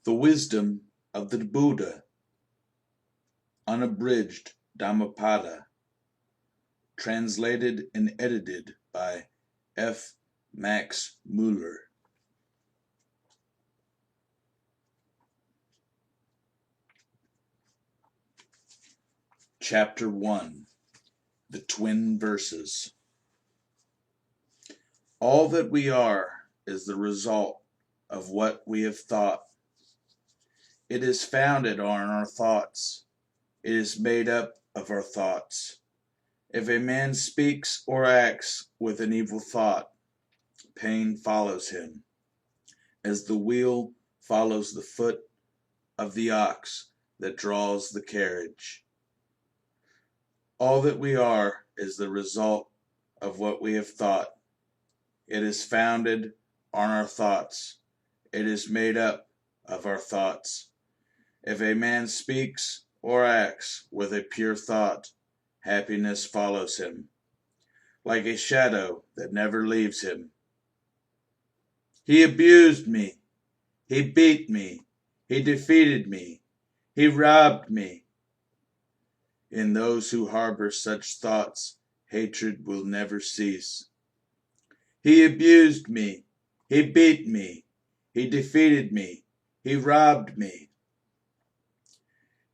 The wisdom of the Buddha, unabridged Dhammapada, translated and edited by F. Max Muller. Chapter 1. The Twin Verses. All that we are is the result of what we have thought. It is founded on our thoughts. It is made up of our thoughts. If a man speaks or acts with an evil thought, pain follows him, as the wheel follows the foot of the ox that draws the carriage. All that we are is the result of what we have thought. It is founded on our thoughts. It is made up of our thoughts. If a man speaks or acts with a pure thought, happiness follows him, like a shadow that never leaves him. He abused me. He beat me. He defeated me. He robbed me. In those who harbor such thoughts, hatred will never cease. He abused me. He beat me. He defeated me. He robbed me.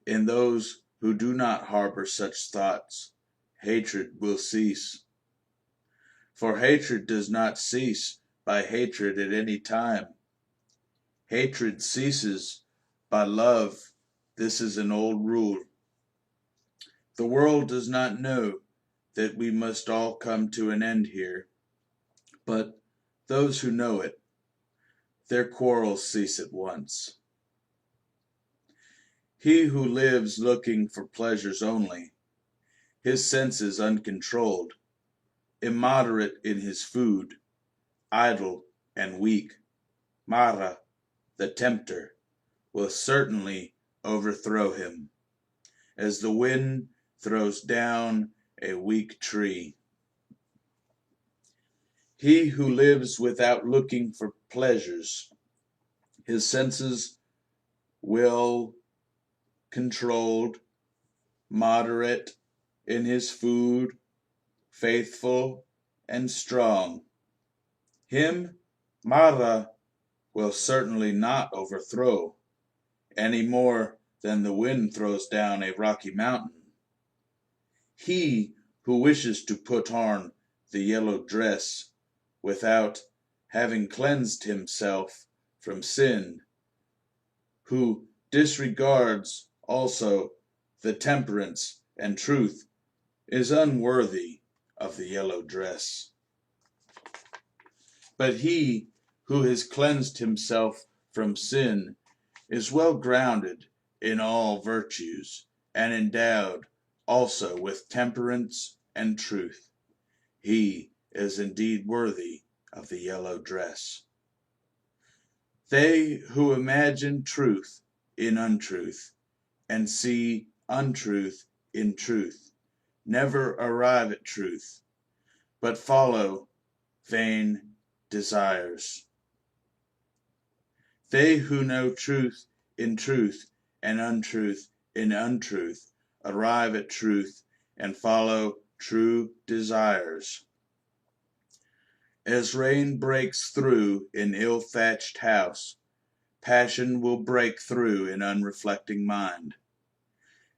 In those who do not harbor such thoughts, hatred will cease. For hatred does not cease by hatred at any time. Hatred ceases by love. This is an old rule. The world does not know that we must all come to an end here, but those who know it, their quarrels cease at once. He who lives looking for pleasures only, his senses uncontrolled, immoderate in his food, idle and weak, Mara, the tempter, will certainly overthrow him, as the wind throws down a weak tree. He who lives without looking for pleasures, his senses will controlled, moderate in his food, faithful and strong. Him Mara will certainly not overthrow, any more than the wind throws down a rocky mountain. He who wishes to put on the yellow dress without having cleansed himself from sin, who disregards also the temperance and truth, is unworthy of the yellow dress. But he who has cleansed himself from sin is well grounded in all virtues, and endowed also with temperance and truth. He is indeed worthy of the yellow dress. They who imagine truth in untruth, and see untruth in truth, never arrive at truth, but follow vain desires. They who know truth in truth and untruth in untruth arrive at truth and follow true desires. As rain breaks through an ill-thatched house, passion will break through an unreflecting mind.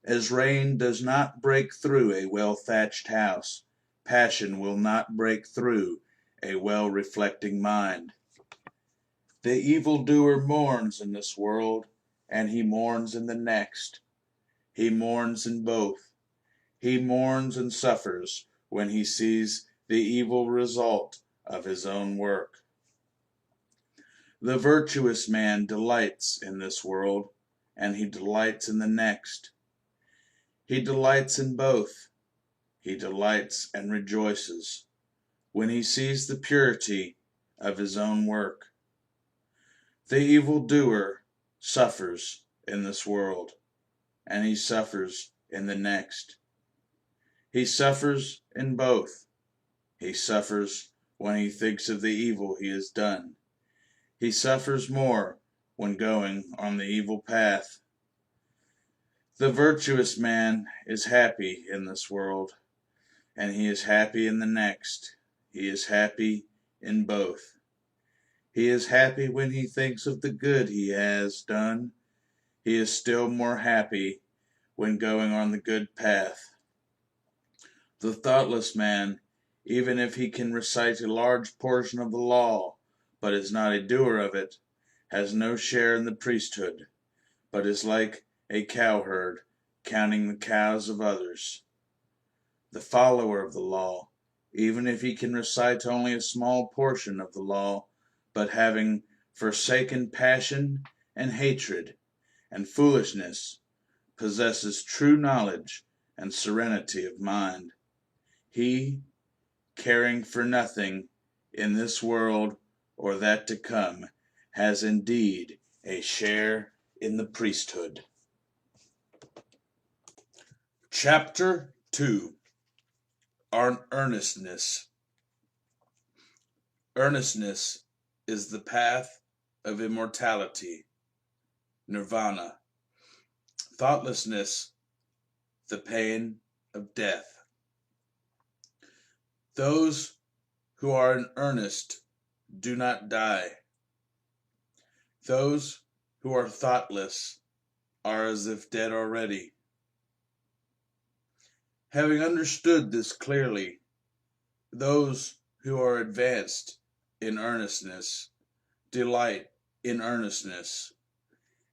As rain does not break through a well-thatched house, passion will not break through a well-reflecting mind. The evildoer mourns in this world, and he mourns in the next. He mourns in both. He mourns and suffers when he sees the evil result of his own work. The virtuous man delights in this world, and he delights in the next. He delights in both. He delights and rejoices when he sees the purity of his own work. The evildoer suffers in this world, and he suffers in the next. He suffers in both. He suffers when he thinks of the evil he has done. He suffers more when going on the evil path. The virtuous man is happy in this world, and he is happy in the next. He is happy in both. He is happy when he thinks of the good he has done. He is still more happy when going on the good path. The thoughtless man, even if he can recite a large portion of the law, but is not a doer of it, has no share in the priesthood, but is like a cowherd, counting the cows of others. The follower of the law, even if he can recite only a small portion of the law, but having forsaken passion and hatred and foolishness, possesses true knowledge and serenity of mind. He, caring for nothing in this world or that to come, has indeed a share in the priesthood. Chapter 2. Earnestness. Earnestness is the path of immortality, nirvana. Thoughtlessness, the pain of death. Those who are in earnest do not die. Those who are thoughtless are as if dead already. Having understood this clearly, those who are advanced in earnestness delight in earnestness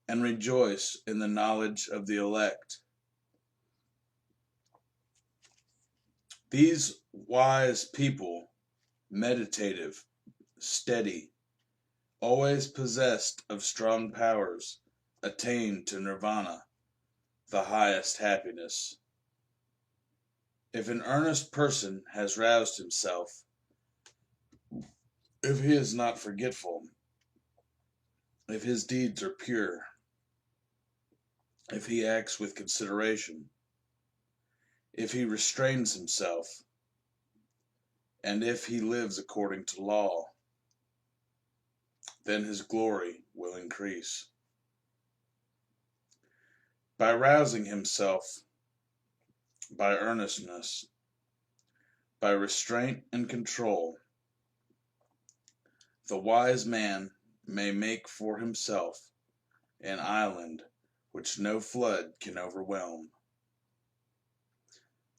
and rejoice in the knowledge of the elect. These wise people, meditative, steady, always possessed of strong powers, attain to nirvana, the highest happiness. If an earnest person has roused himself, if he is not forgetful, if his deeds are pure, if he acts with consideration, if he restrains himself, and if he lives according to law, then his glory will increase. By rousing himself, by earnestness, by restraint and control, the wise man may make for himself an island which no flood can overwhelm.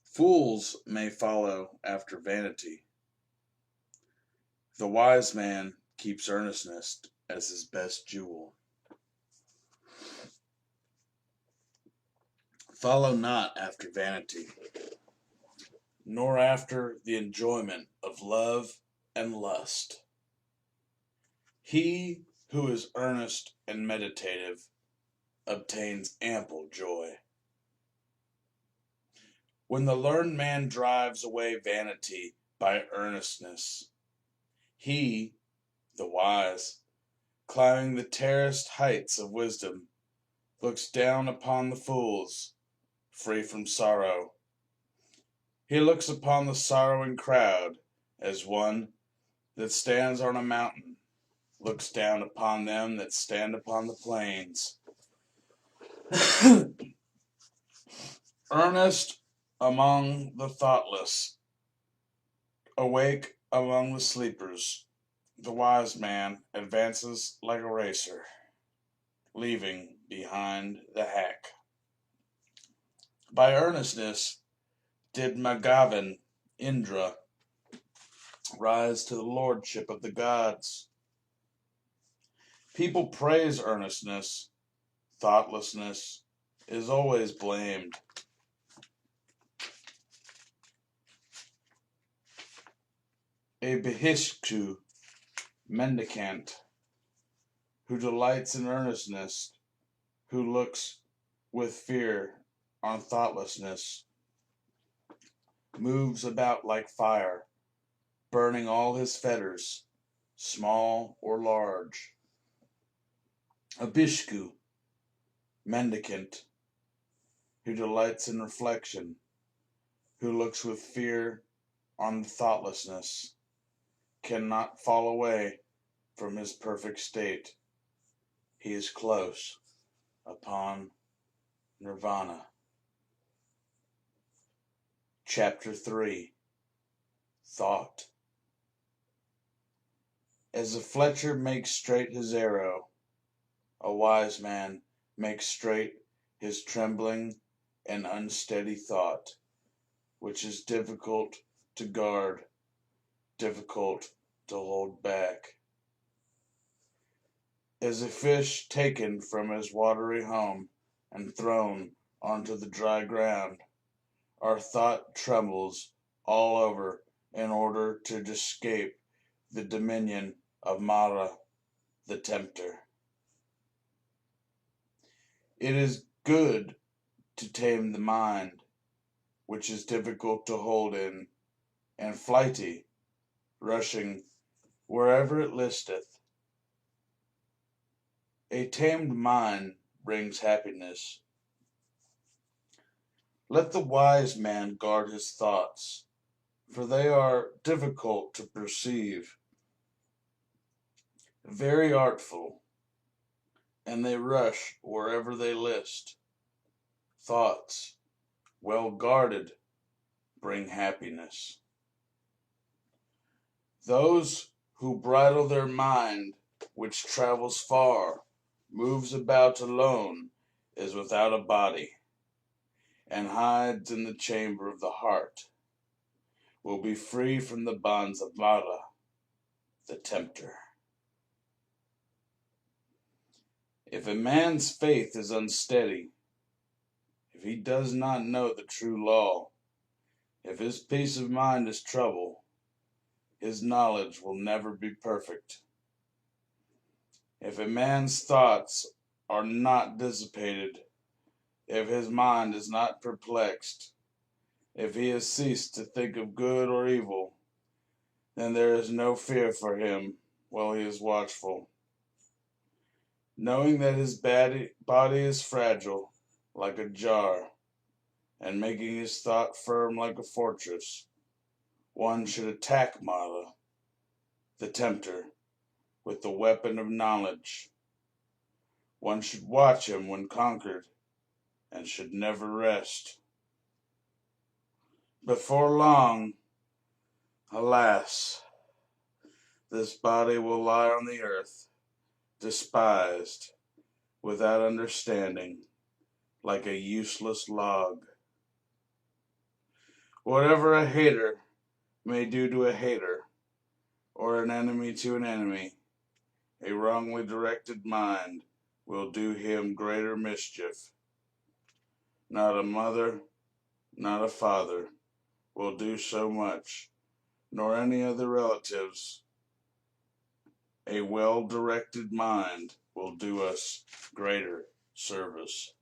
Fools may follow after vanity. The wise man keeps earnestness as his best jewel. Follow not after vanity, nor after the enjoyment of love and lust. He who is earnest and meditative obtains ample joy. When the learned man drives away vanity by earnestness, he, the wise, climbing the terraced heights of wisdom, looks down upon the fools, free from sorrow. He looks upon the sorrowing crowd as one that stands on a mountain looks down upon them that stand upon the plains. Earnest among the thoughtless, awake among the sleepers, the wise man advances like a racer, leaving behind the hack. By earnestness did Magavan Indra rise to the lordship of the gods. People praise earnestness. Thoughtlessness is always blamed. A Bhishku mendicant who delights in earnestness, who looks with fear on thoughtlessness, moves about like fire, burning all his fetters, small or large. A Bhishku mendicant who delights in reflection, who looks with fear on thoughtlessness, cannot fall away from his perfect state. he is close upon nirvana. Chapter 3. Thought. As a fletcher makes straight his arrow, a wise man makes straight his trembling and unsteady thought, which is difficult to guard, difficult to hold back. As a fish taken from his watery home and thrown onto the dry ground, our thought trembles all over in order to escape the dominion of Mara, the tempter. It is good to tame the mind, which is difficult to hold in, and flighty, rushing wherever it listeth. A tamed mind brings happiness. Let the wise man guard his thoughts, for they are difficult to perceive, very artful, and they rush wherever they list. Thoughts, well guarded, bring happiness. Those who bridle their mind, which travels far, moves about alone, is without a body, and hides in the chamber of the heart, will be free from the bonds of Mara, the tempter. If a man's faith is unsteady, if he does not know the true law, if his peace of mind is trouble, his knowledge will never be perfect. If a man's thoughts are not dissipated, if his mind is not perplexed, if he has ceased to think of good or evil, then there is no fear for him while he is watchful. Knowing that his body is fragile, like a jar, and making his thought firm like a fortress, one should attack Mara, the tempter, with the weapon of knowledge. One should watch him when conquered, and should never rest. Before long, alas, this body will lie on the earth, despised, without understanding, like a useless log. Whatever a hater may do to a hater, or an enemy to an enemy, a wrongly directed mind will do him greater mischief. Not a mother, not a father will do so much, nor any other relatives. A well-directed mind will do us greater service.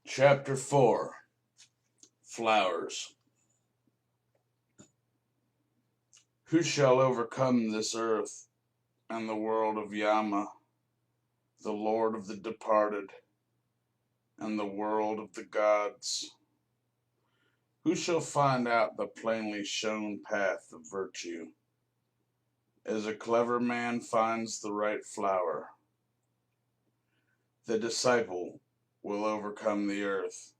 Chapter 4. Flowers. Who shall overcome this earth and the world of Yama, the Lord of the departed, and the world of the gods? Who shall find out the plainly shown path of virtue, as a clever man finds the right flower? The disciple will overcome the earth,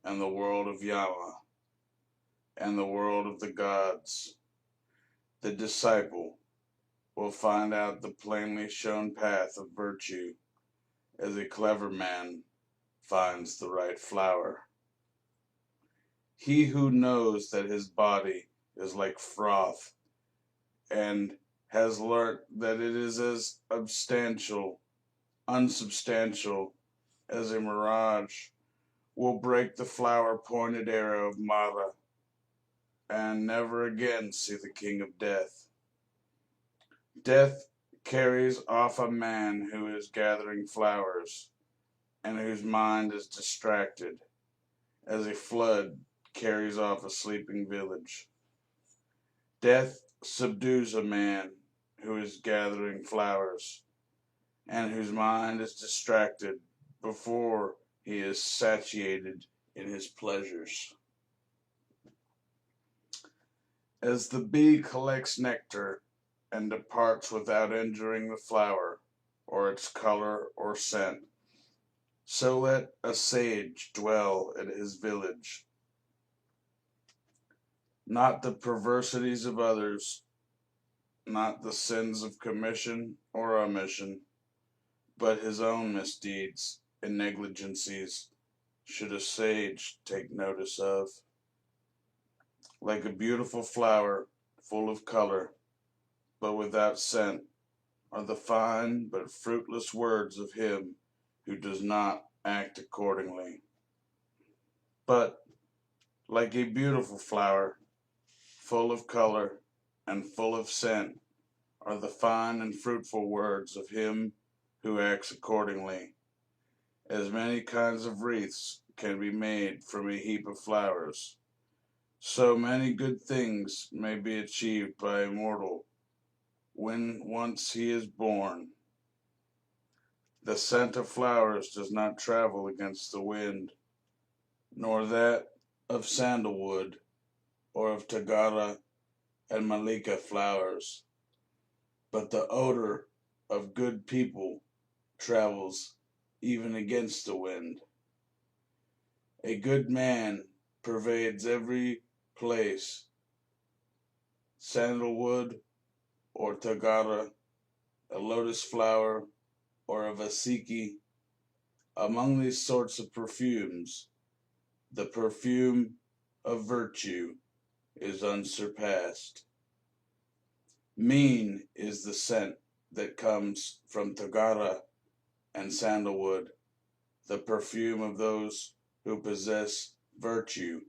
and the world of Yama, and the world of the gods. The disciple will find out the plainly shown path of virtue, as a clever man finds the right flower. He who knows that his body is like froth, and has learnt that it is as unsubstantial as a mirage, will break the flower-pointed arrow of Mara, and never again see the king of death. Death carries off a man who is gathering flowers, and whose mind is distracted, as a flood carries off a sleeping village. Death subdues a man who is gathering flowers, and whose mind is distracted before he is satiated in his pleasures. As the bee collects nectar and departs without injuring the flower, or its color or scent. So let a sage dwell in his village. Not the perversities of others, not the sins of commission or omission, but his own misdeeds and negligencies should a sage take notice of. Like a beautiful flower, full of color, but without scent, are the fine but fruitless words of him who does not act accordingly. But, like a beautiful flower, full of color and full of scent, are the fine and fruitful words of him who acts accordingly. As many kinds of wreaths can be made from a heap of flowers, so many good things may be achieved by a mortal when once he is born. The scent of flowers does not travel against the wind, nor that of sandalwood or of tagara and malika flowers, but the odor of good people travels even against the wind. A good man pervades every place. Sandalwood or tagara, a lotus flower, or a vasiki. Among these sorts of perfumes, the perfume of virtue is unsurpassed. Mean is the scent that comes from tagara and sandalwood, the perfume of those who possess virtue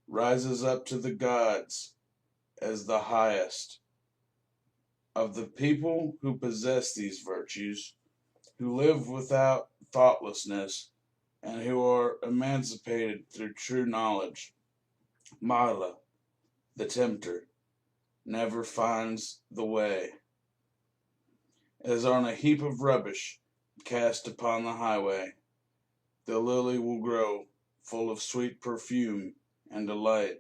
rises up to the gods as the highest. Of the people who possess these virtues, who live without thoughtlessness, and who are emancipated through true knowledge, Mala, the tempter, never finds the way. As on a heap of rubbish cast upon the highway, the lily will grow full of sweet perfume and delight.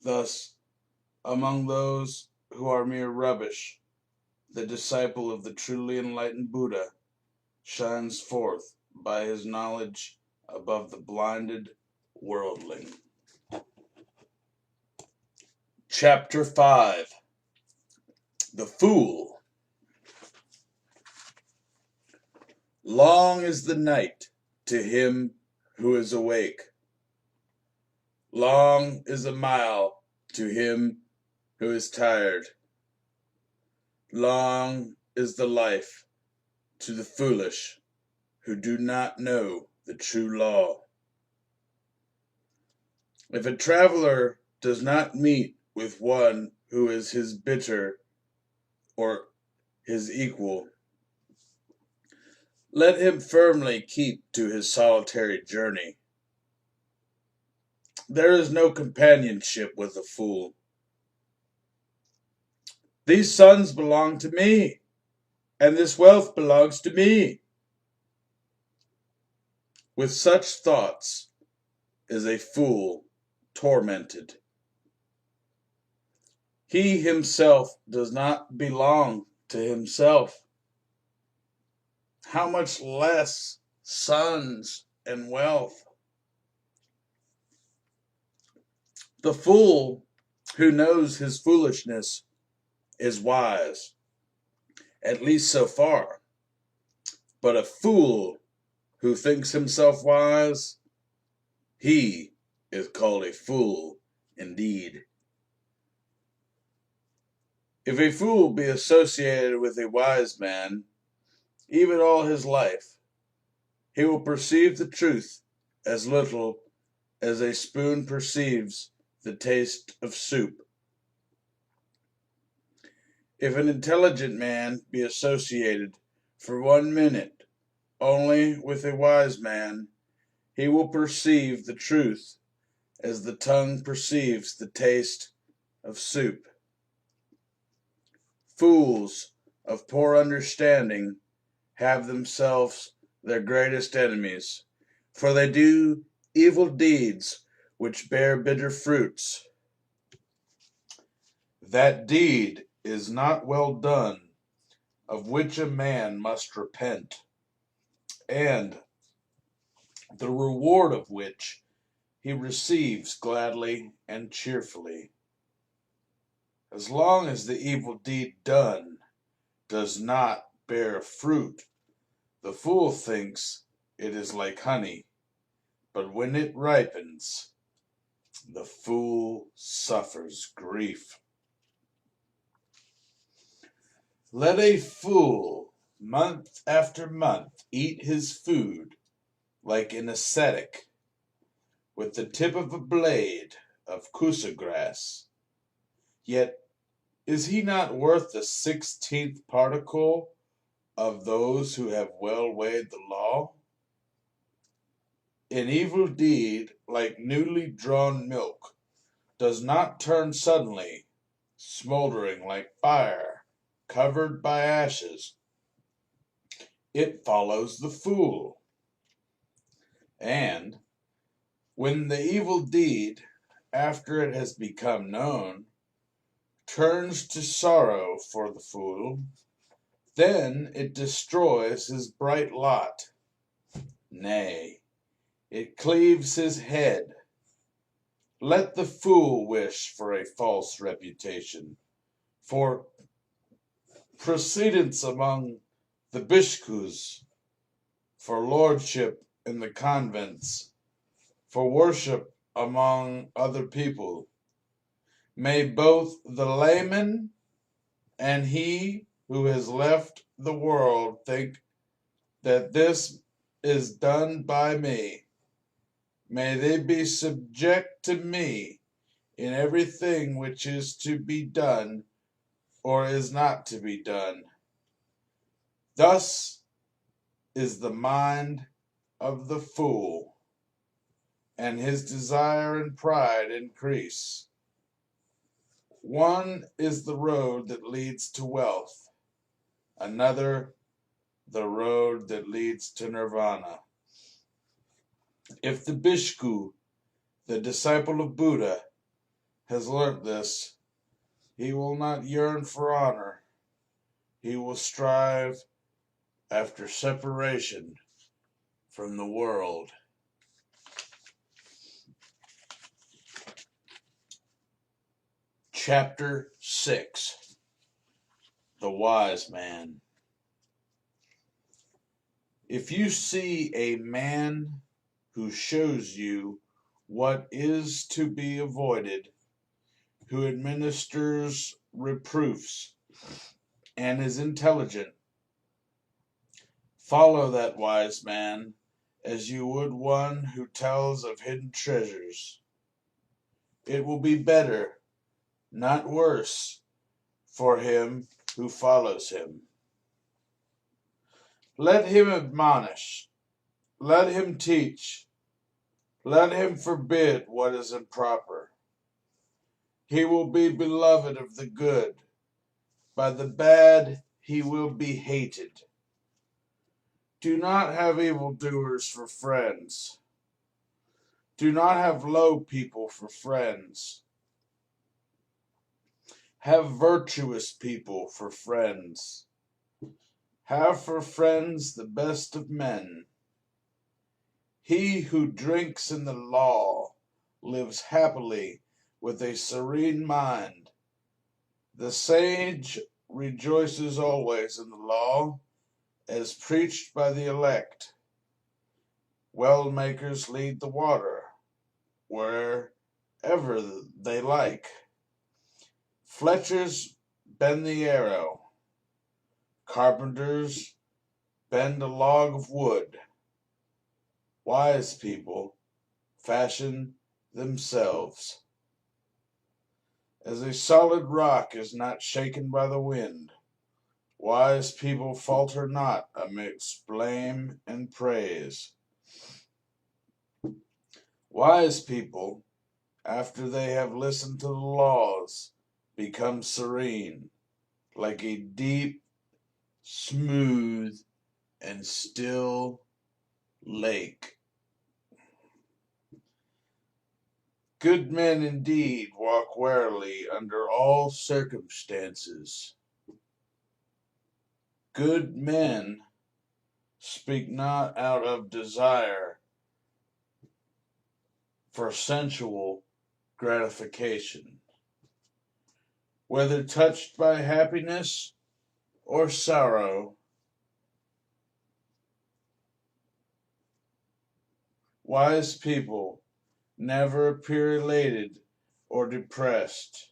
Thus, among those who are mere rubbish, the disciple of the truly enlightened Buddha shines forth by his knowledge above the blinded worldling. Chapter 5. The Fool. Long is the night to him who is awake. Long is a mile to him who is tired. Long is the life to the foolish who do not know the true law. If a traveler does not meet with one who is his bitter or his equal, let him firmly keep to his solitary journey. There is no companionship with a fool. These sons belong to me, and this wealth belongs to me. With such thoughts is a fool tormented. He himself does not belong to himself. How much less sons and wealth? The fool who knows his foolishness is wise, at least so far. But a fool who thinks himself wise, he is called a fool indeed. If a fool be associated with a wise man, even all his life, he will perceive the truth as little as a spoon perceives the taste of soup. If an intelligent man be associated for 1 minute only with a wise man, he will perceive the truth as the tongue perceives the taste of soup. Fools of poor understanding have themselves their greatest enemies, for they do evil deeds which bear bitter fruits. That deed is not well done, of which a man must repent, and the reward of which he receives gladly and cheerfully. As long as the evil deed done does not bear fruit, the fool thinks it is like honey, but when it ripens, the fool suffers grief. Let a fool, month after month, eat his food like an ascetic, with the tip of a blade of kusa grass. Yet is he not worth the 16th particle of those who have well weighed the law? An evil deed, like newly drawn milk, does not turn suddenly, smoldering like fire, covered by ashes. It follows the fool. And when the evil deed, after it has become known, turns to sorrow for the fool, then it destroys his bright lot. Nay, it cleaves his head. Let the fool wish for a false reputation, for precedence among the bhikkhus, for lordship in the convents, for worship among other people. May both the layman and he who has left the world think that this is done by me. May they be subject to me in everything which is to be done or is not to be done. Thus is the mind of the fool, and his desire and pride increase. One is the road that leads to wealth, another the road that leads to nirvana. If the bhikkhu, the disciple of Buddha, has learnt this, he will not yearn for honor. He will strive after separation from the world. Chapter 6. The Wise Man. If you see a man who shows you what is to be avoided, who administers reproofs, and is intelligent, follow that wise man as you would one who tells of hidden treasures. It will be better, not worse, for him who follows him. Let him admonish, let him teach, let him forbid what is improper. He will be beloved of the good, by the bad he will be hated. Do not have evildoers for friends. Do not have low people for friends. Have virtuous people for friends. Have for friends the best of men. He who drinks in the law lives happily with a serene mind. The sage rejoices always in the law, as preached by the elect. Well makers lead the water wherever they like. Fletchers bend the arrow. Carpenters bend a log of wood. Wise people fashion themselves. As a solid rock is not shaken by the wind, wise people falter not amidst blame and praise. Wise people, after they have listened to the laws, become serene, like a deep, smooth, and still lake. Good men indeed walk warily under all circumstances. Good men speak not out of desire for sensual gratification, whether touched by happiness or sorrow. Wise people never appear elated or depressed.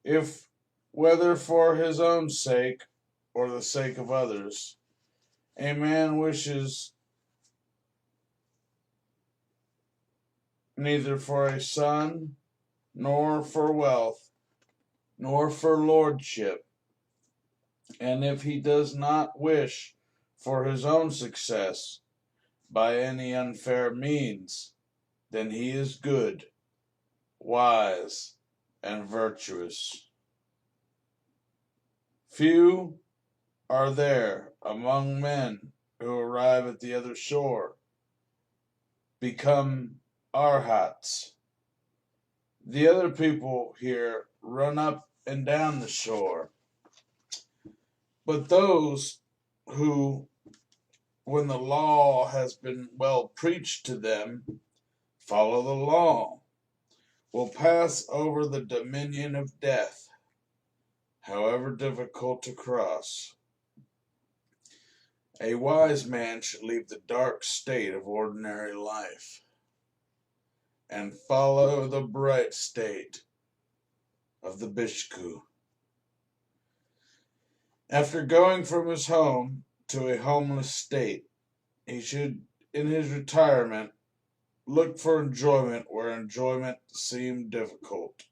If, whether for his own sake or the sake of others, a man wishes neither for a son, nor for wealth, nor for lordship, and if he does not wish for his own success by any unfair means, then he is good, wise, and virtuous. Few are there among men who arrive at the other shore, become arhats. The other people here run up and down the shore. But those who, when the law has been well preached to them, follow the law, will pass over the dominion of death, however difficult to cross. A wise man should leave the dark state of ordinary life and follow the bright state of the bhikkhu. After going from his home to a homeless state, he should, in his retirement, look for enjoyment where enjoyment seemed difficult,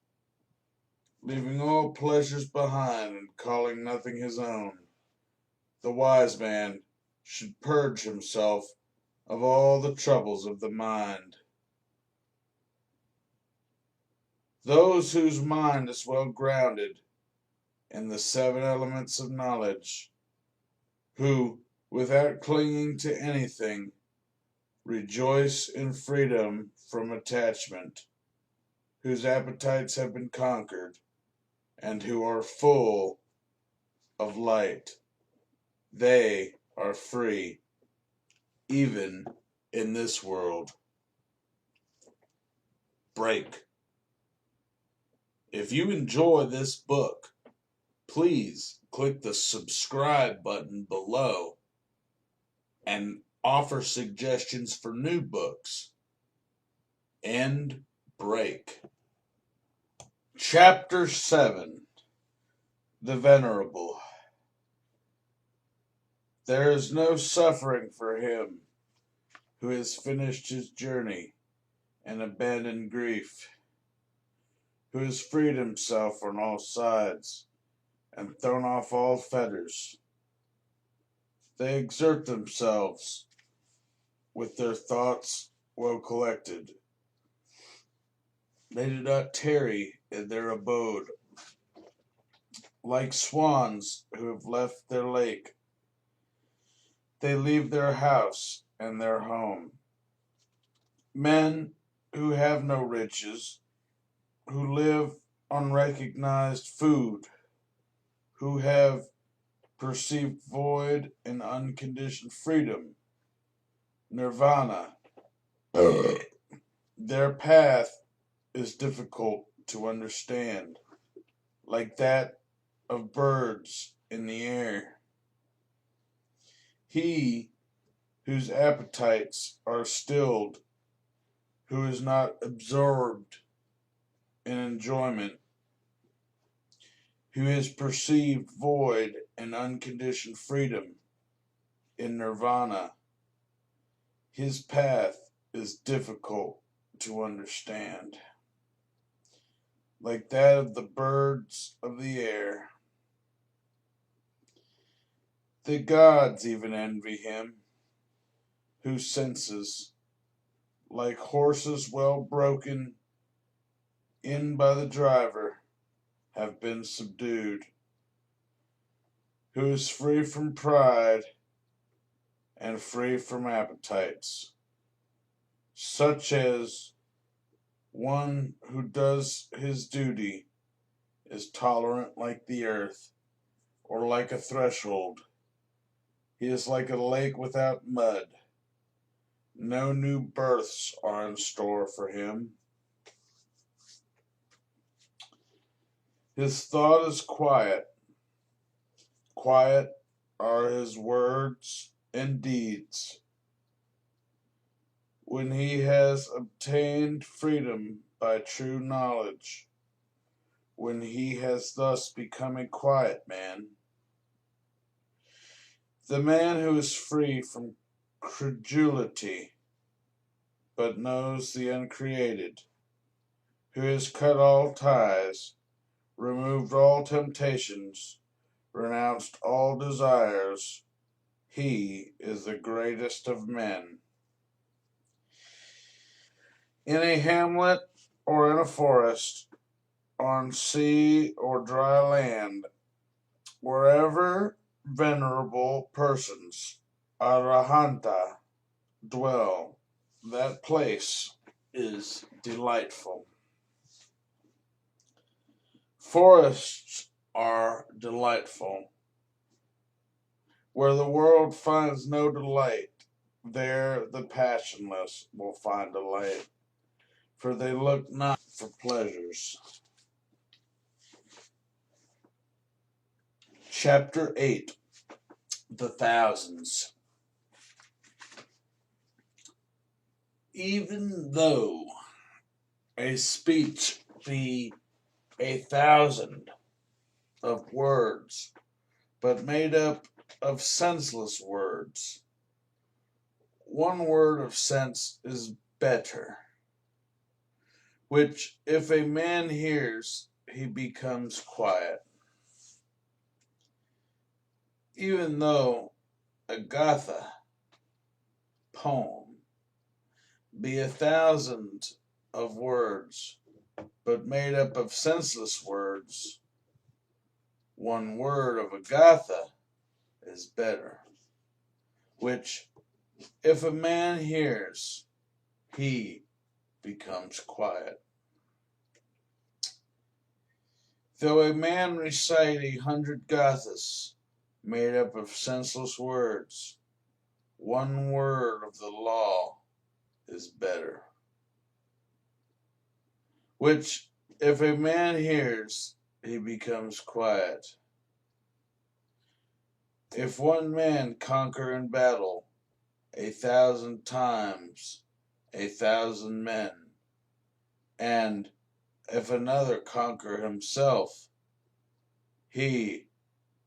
leaving all pleasures behind and calling nothing his own. The wise man should purge himself of all the troubles of the mind. Those whose mind is well grounded in the 7 elements of knowledge, who, without clinging to anything, rejoice in freedom from attachment, whose appetites have been conquered, and who are full of light. They are free, even in this world. Break. If you enjoy this book, please click the subscribe button below and offer suggestions for new books. End break. Chapter 7. The Venerable. There is no suffering for him who has finished his journey and abandoned grief, who has freed himself on all sides and thrown off all fetters. They exert themselves with their thoughts well collected. They do not tarry in their abode. Like swans who have left their lake, they leave their house and their home. Men who have no riches, who live on recognized food, who have perceived void and unconditioned freedom, nirvana. Their path is difficult to understand, like that of birds in the air. He whose appetites are stilled, who is not absorbed in enjoyment, who has perceived void and unconditioned freedom in nirvana, his path is difficult to understand, like that of the birds of the air. The gods even envy him, whose senses, like horses well broken in by the driver, have been subdued, who is free from pride and free from appetites, such as One who does his duty is tolerant like the earth, or like a threshold. He is like a lake without mud. No new births are in store for him. His thought is quiet. Quiet are his words and deeds. When he has obtained freedom by true knowledge, when he has thus become a quiet man, the man who is free from credulity, but knows the uncreated, who has cut all ties, removed all temptations, renounced all desires, he is the greatest of men. In a hamlet or in a forest, on sea or dry land, wherever venerable persons, arahanta, dwell, that place is delightful. Forests are delightful. Where the world finds no delight, there the passionless will find delight, for they look not for pleasures. Chapter 8. The Thousands. Even though a speech be 1,000 of words, but made up of senseless words, one word of sense is better, which if a man hears, he becomes quiet. Even though a gatha, poem, be 1,000 of words, but made up of senseless words, one word of a gatha is better, which if a man hears, he becomes quiet. Though a man recite 100 gathas made up of senseless words, one word of the law is better, which if a man hears, he becomes quiet. If one man conquer in battle 1,000 times 1,000 men, and if another conquer himself, he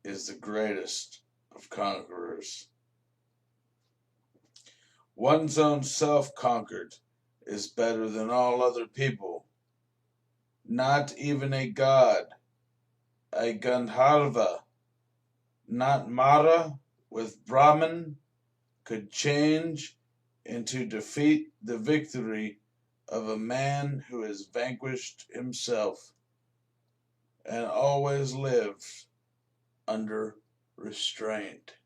is the greatest of conquerors. One's own self conquered is better than all other people. Not even a god, a Gandharva, not Mara with Brahman, could change into defeat the victory of a man who has vanquished himself and always lives under restraint.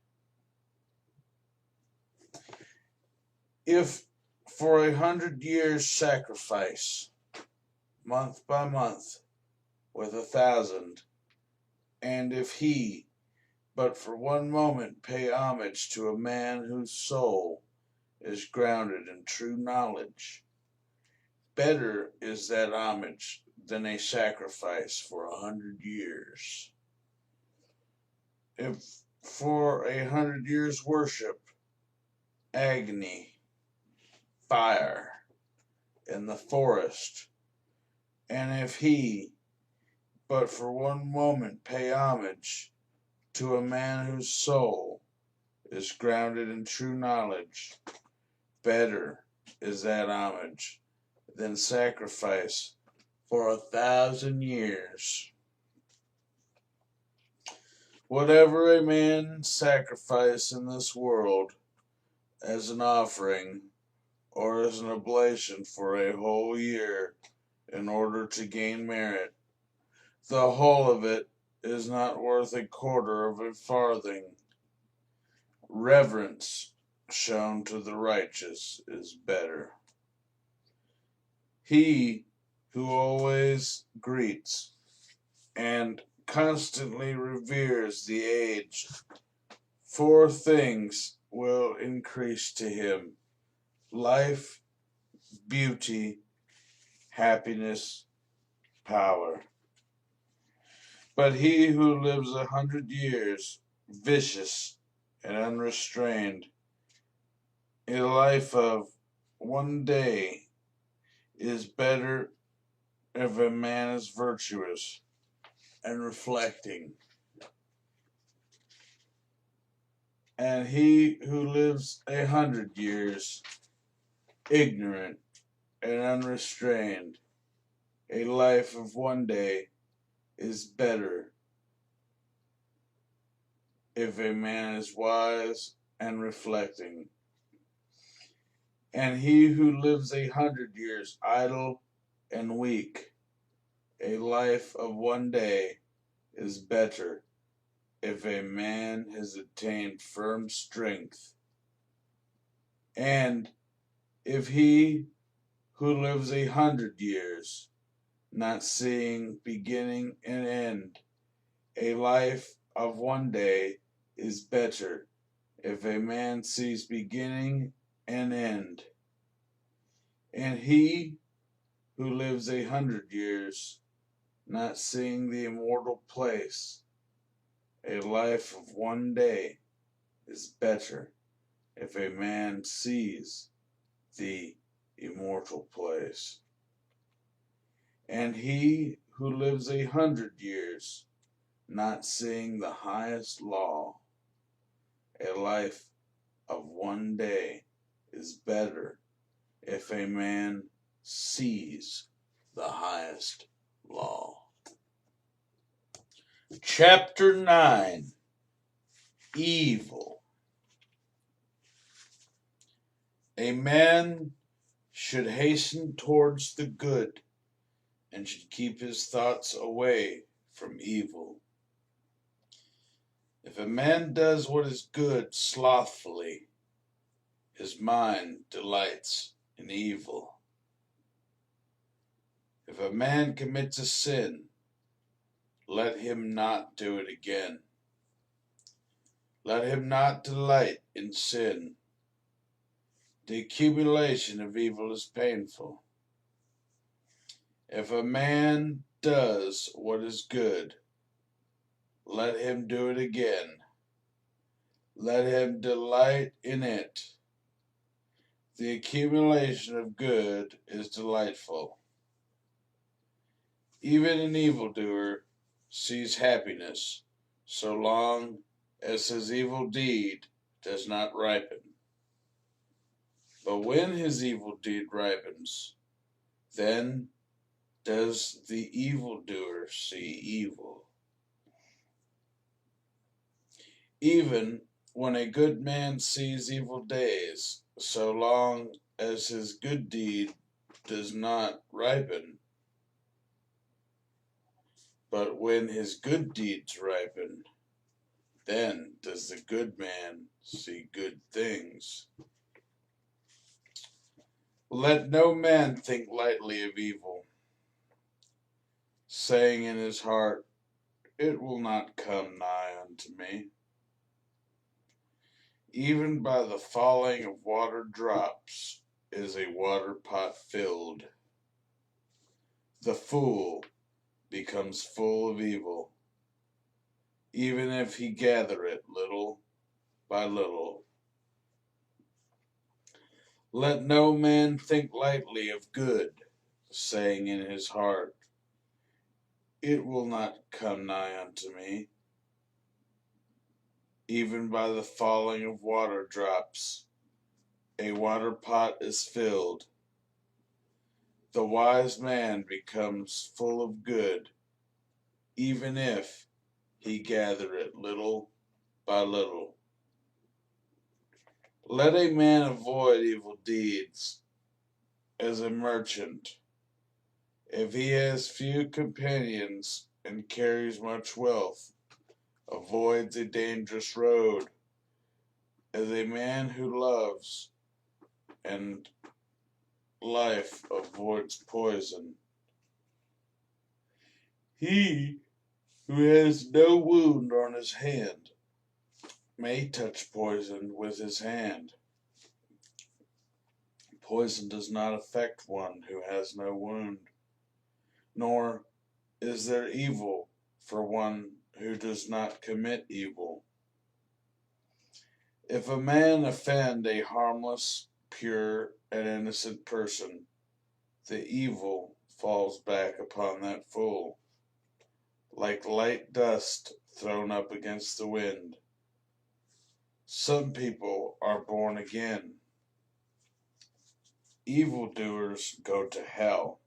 If for 100 years sacrifice, month by month, with 1,000, and if he but for one moment pay homage to a man whose soul is grounded in true knowledge, better is that homage than a sacrifice for 100 years. If for 100 years worship, agony, fire in the forest, and if he but for one moment pay homage to a man whose soul is grounded in true knowledge, better is that homage than sacrifice for 1,000 years. Whatever a man sacrifice in this world as an offering or as an oblation for a whole year in order to gain merit, the whole of it is not worth 1/4 of a farthing. Reverence shown to the righteous is better. He who always greets and constantly reveres the aged, 4 things will increase to him: life, beauty, happiness, power. But he who lives 100 years, vicious and unrestrained, a life of one day, is better if a man is virtuous and reflecting. And he who lives 100 years, ignorant and unrestrained, a life of one day, is better if a man is wise and reflecting. And he who lives 100 years idle and weak, a life of one day, is better if a man has attained firm strength. And if he who lives 100 years, not seeing beginning and end, a life of one day, is better if a man sees beginning and end. And he who lives 100 years, not seeing the immortal place, a life of one day, is better if a man sees the immortal place. And he who lives 100 years, not seeing the highest law, a life of one day, is better if a man sees the highest law. Chapter 9. Evil. A man should hasten towards the good and should keep his thoughts away from evil. If a man does what is good slothfully, his mind delights in evil. If a man commits a sin, let him not do it again. Let him not delight in sin. The accumulation of evil is painful. If a man does what is good, let him do it again. Let him delight in it. The accumulation of good is delightful. Even an evildoer sees happiness so long as his evil deed does not ripen. But when his evil deed ripens, then does the evildoer see evil. Even when a good man sees evil days, so long as his good deed does not ripen. But when his good deeds ripen, then does the good man see good things. Let no man think lightly of evil, saying in his heart, "It will not come nigh unto me." Even by the falling of water drops is a water pot filled. The fool becomes full of evil, even if he gather it little by little. Let no man think lightly of good, saying in his heart, "It will not come nigh unto me." Even by the falling of water drops, a water pot is filled. The wise man becomes full of good, even if he gather it little by little. Let a man avoid evil deeds as a merchant. If he has few companions and carries much wealth, avoids a dangerous road, as a man who loves and life avoids poison. He who has no wound on his hand may touch poison with his hand. Poison does not affect one who has no wound, nor is there evil for one who does not commit evil. If a man offend a harmless, pure, and innocent person, the evil falls back upon that fool, like light dust thrown up against the wind. Some people are born again. Evildoers go to hell.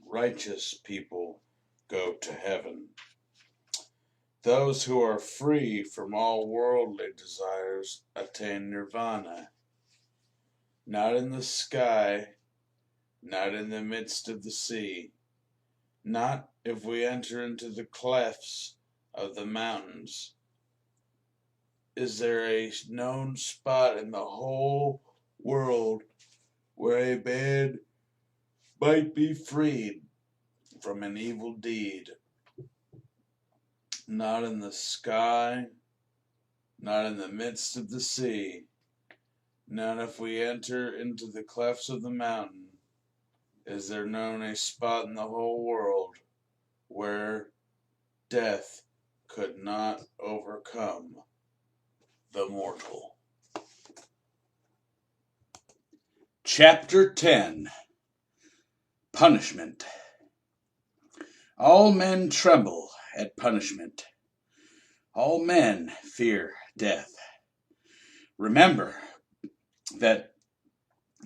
Righteous people go to heaven. Those who are free from all worldly desires attain nirvana, not in the sky, not in the midst of the sea, not if we enter into the clefts of the mountains. Is there a known spot in the whole world where a man might be freed from an evil deed? Not in the sky, not in the midst of the sea, not if we enter into the clefts of the mountain, is there known a spot in the whole world where death could not overcome the mortal. Chapter 10. Punishment. All men tremble at punishment. All men fear death. Remember that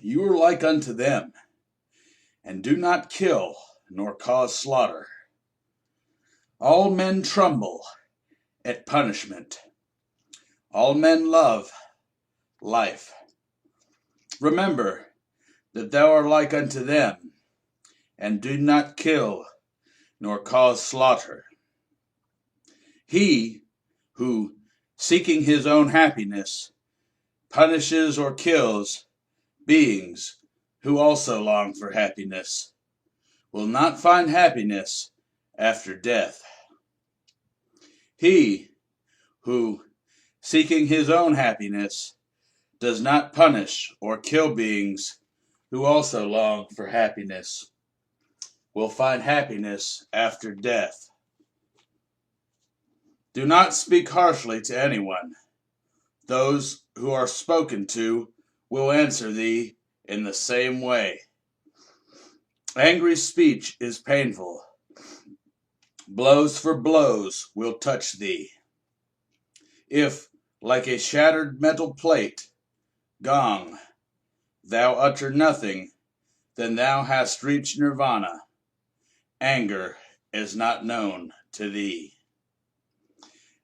you are like unto them, and do not kill nor cause slaughter. All men tremble at punishment. All men love life. Remember that thou art like unto them, and do not kill nor cause slaughter. He who, seeking his own happiness, punishes or kills beings who also long for happiness, will not find happiness after death. He who, seeking his own happiness, does not punish or kill beings who also long for happiness, will find happiness after death. Do not speak harshly to anyone. Those who are spoken to will answer thee in the same way. Angry speech is painful. Blows for blows will touch thee. If, like a shattered metal plate, gong, thou utter nothing, then thou hast reached nirvana. Anger is not known to thee.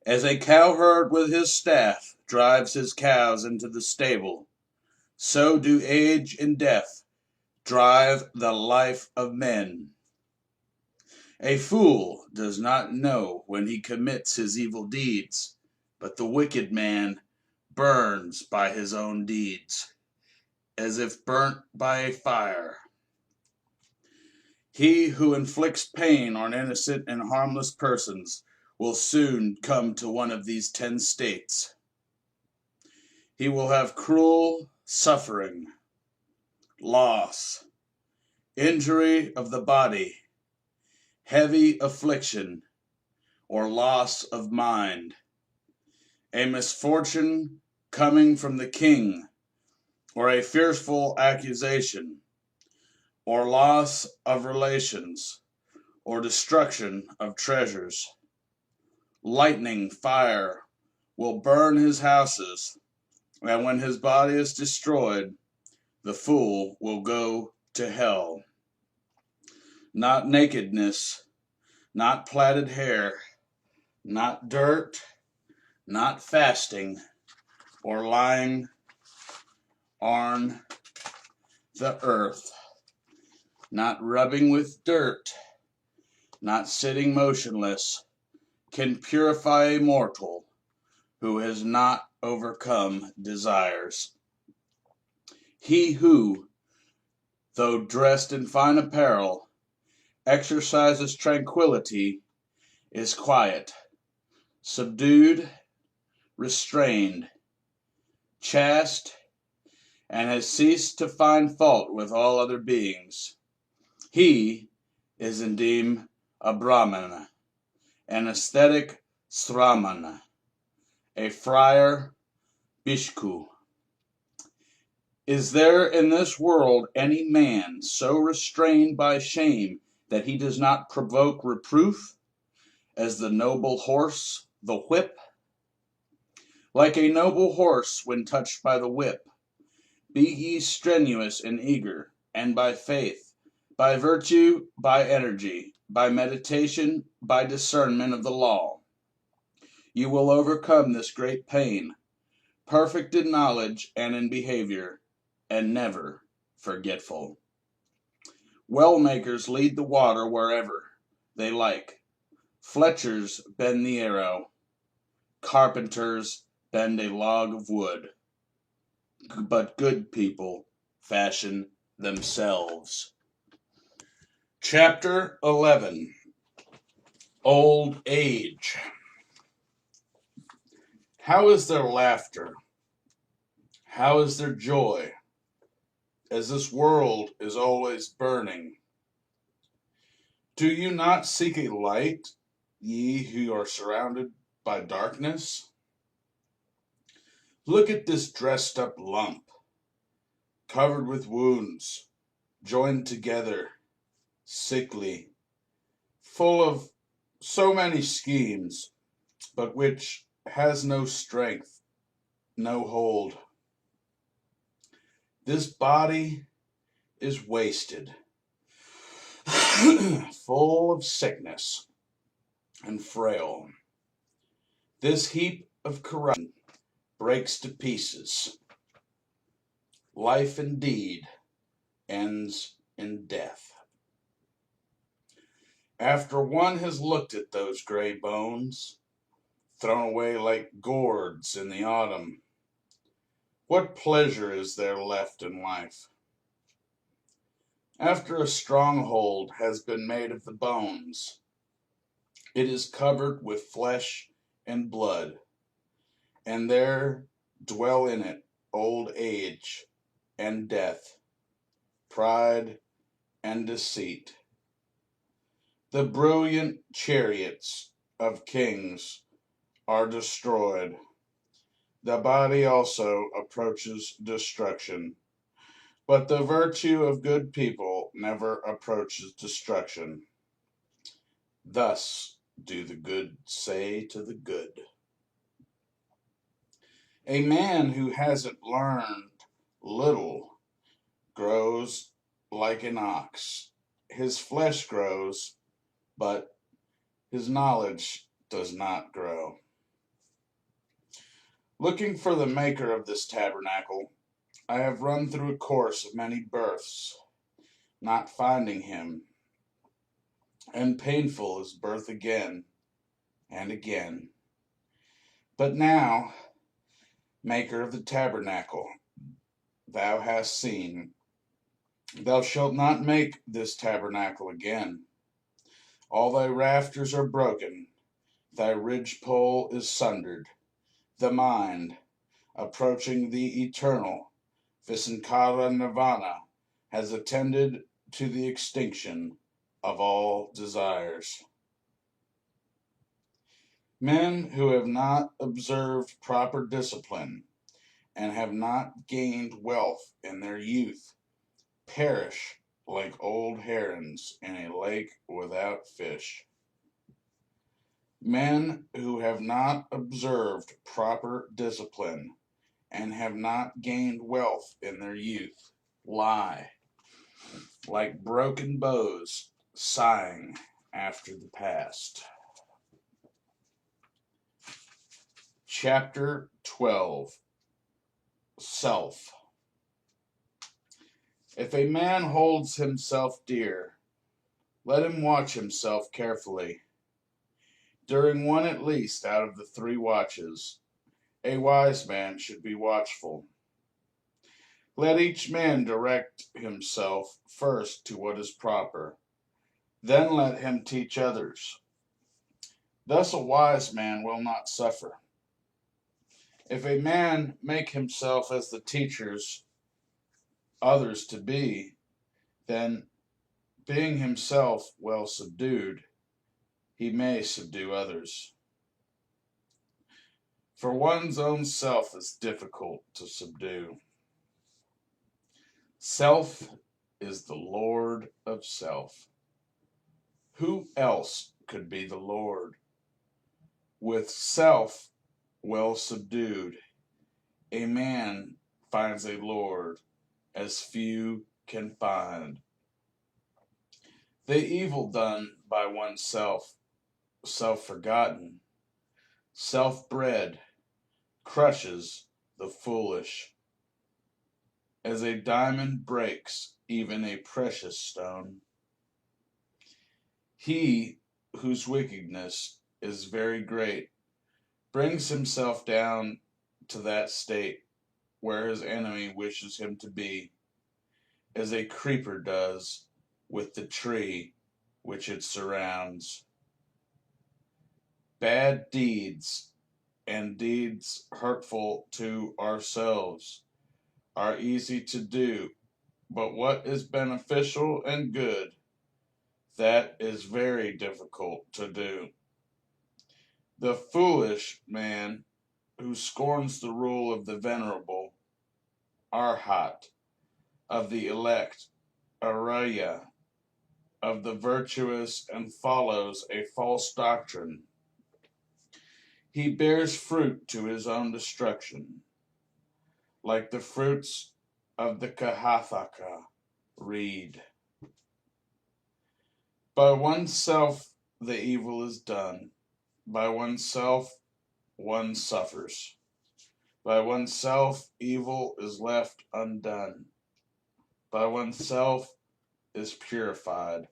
As a cowherd with his staff drives his cows into the stable, so do age and death drive the life of men. A fool does not know when he commits his evil deeds, but the wicked man burns by his own deeds, as if burnt by a fire. He who inflicts pain on innocent and harmless persons will soon come to one of these 10 states. He will have cruel suffering, loss, injury of the body, heavy affliction, or loss of mind, a misfortune coming from the king, or a fearful accusation, or loss of relations, or destruction of treasures. Lightning, fire will burn his houses, and when his body is destroyed, the fool will go to hell. Not nakedness, not plaited hair, not dirt, not fasting, or lying on the earth, not rubbing with dirt, not sitting motionless, can purify a mortal who has not overcome desires. He who, though dressed in fine apparel, exercises tranquility, is quiet, subdued, restrained, chaste, and has ceased to find fault with all other beings. He is indeed a Brahmana, an ascetic Sramana, a friar Bhikkhu. Is there in this world any man so restrained by shame that he does not provoke reproof, as the noble horse the whip? Like a noble horse when touched by the whip, be ye strenuous and eager, and by faith, by virtue, by energy, by meditation, by discernment of the law, you will overcome this great pain, perfect in knowledge and in behavior, and never forgetful. Well makers lead the water wherever they like. Fletchers bend the arrow. Carpenters bend a log of wood. But good people fashion themselves. Chapter 11. Old Age. How is their laughter? How is their joy? As this world is always burning. Do you not seek a light, ye who are surrounded by darkness? Look at this dressed up lump, covered with wounds, joined together, sickly, full of so many schemes, but which has no strength, no hold. This body is wasted, full of sickness and frail. This heap of corruption breaks to pieces. Life indeed ends in death. After one has looked at those gray bones, thrown away like gourds in the autumn, what pleasure is there left in life? After a stronghold has been made of the bones, it is covered with flesh and blood, and there dwell in it old age and death, pride and deceit. The brilliant chariots of kings are destroyed. The body also approaches destruction, but the virtue of good people never approaches destruction. Thus do the good say to the good. A man who hasn't learned little grows like an ox. His flesh grows, but his knowledge does not grow. Looking for the maker of this tabernacle, I have run through a course of many births, not finding him, and painful is birth again and again. But now, maker of the tabernacle, thou hast seen. Thou shalt not make this tabernacle again. All thy rafters are broken, thy ridgepole is sundered. The mind, approaching the eternal, Visankara Nirvana, has attended to the extinction of all desires. Men who have not observed proper discipline and have not gained wealth in their youth perish like old herons in a lake without fish. Men who have not observed proper discipline and have not gained wealth in their youth lie like broken bows sighing after the past. Chapter 12. Self. If a man holds himself dear, let him watch himself carefully. During one at least out of the 3 watches, a wise man should be watchful. Let each man direct himself first to what is proper, Then let him teach others. Thus a wise man will not suffer. If a man make himself as the teachers others to be, then, being himself well subdued, he may subdue others. For one's own self is difficult to subdue. Self is the Lord of self. Who else could be the Lord? With self well subdued, a man finds a Lord as few can find. The evil done by oneself, self-forgotten, self-bred, crushes the foolish, as a diamond breaks even a precious stone. He whose wickedness is very great brings himself down to that state where his enemy wishes him to be, as a creeper does with the tree which it surrounds. Bad deeds and deeds hurtful to ourselves are easy to do, but what is beneficial and good, that is very difficult to do. The foolish man who scorns the rule of the venerable Arhat, of the elect Arya, of the virtuous, and follows a false doctrine, he bears fruit to his own destruction, like the fruits of the Kahathaka reed. By oneself the evil is done. By oneself one suffers. By oneself evil is left undone. By oneself is purified.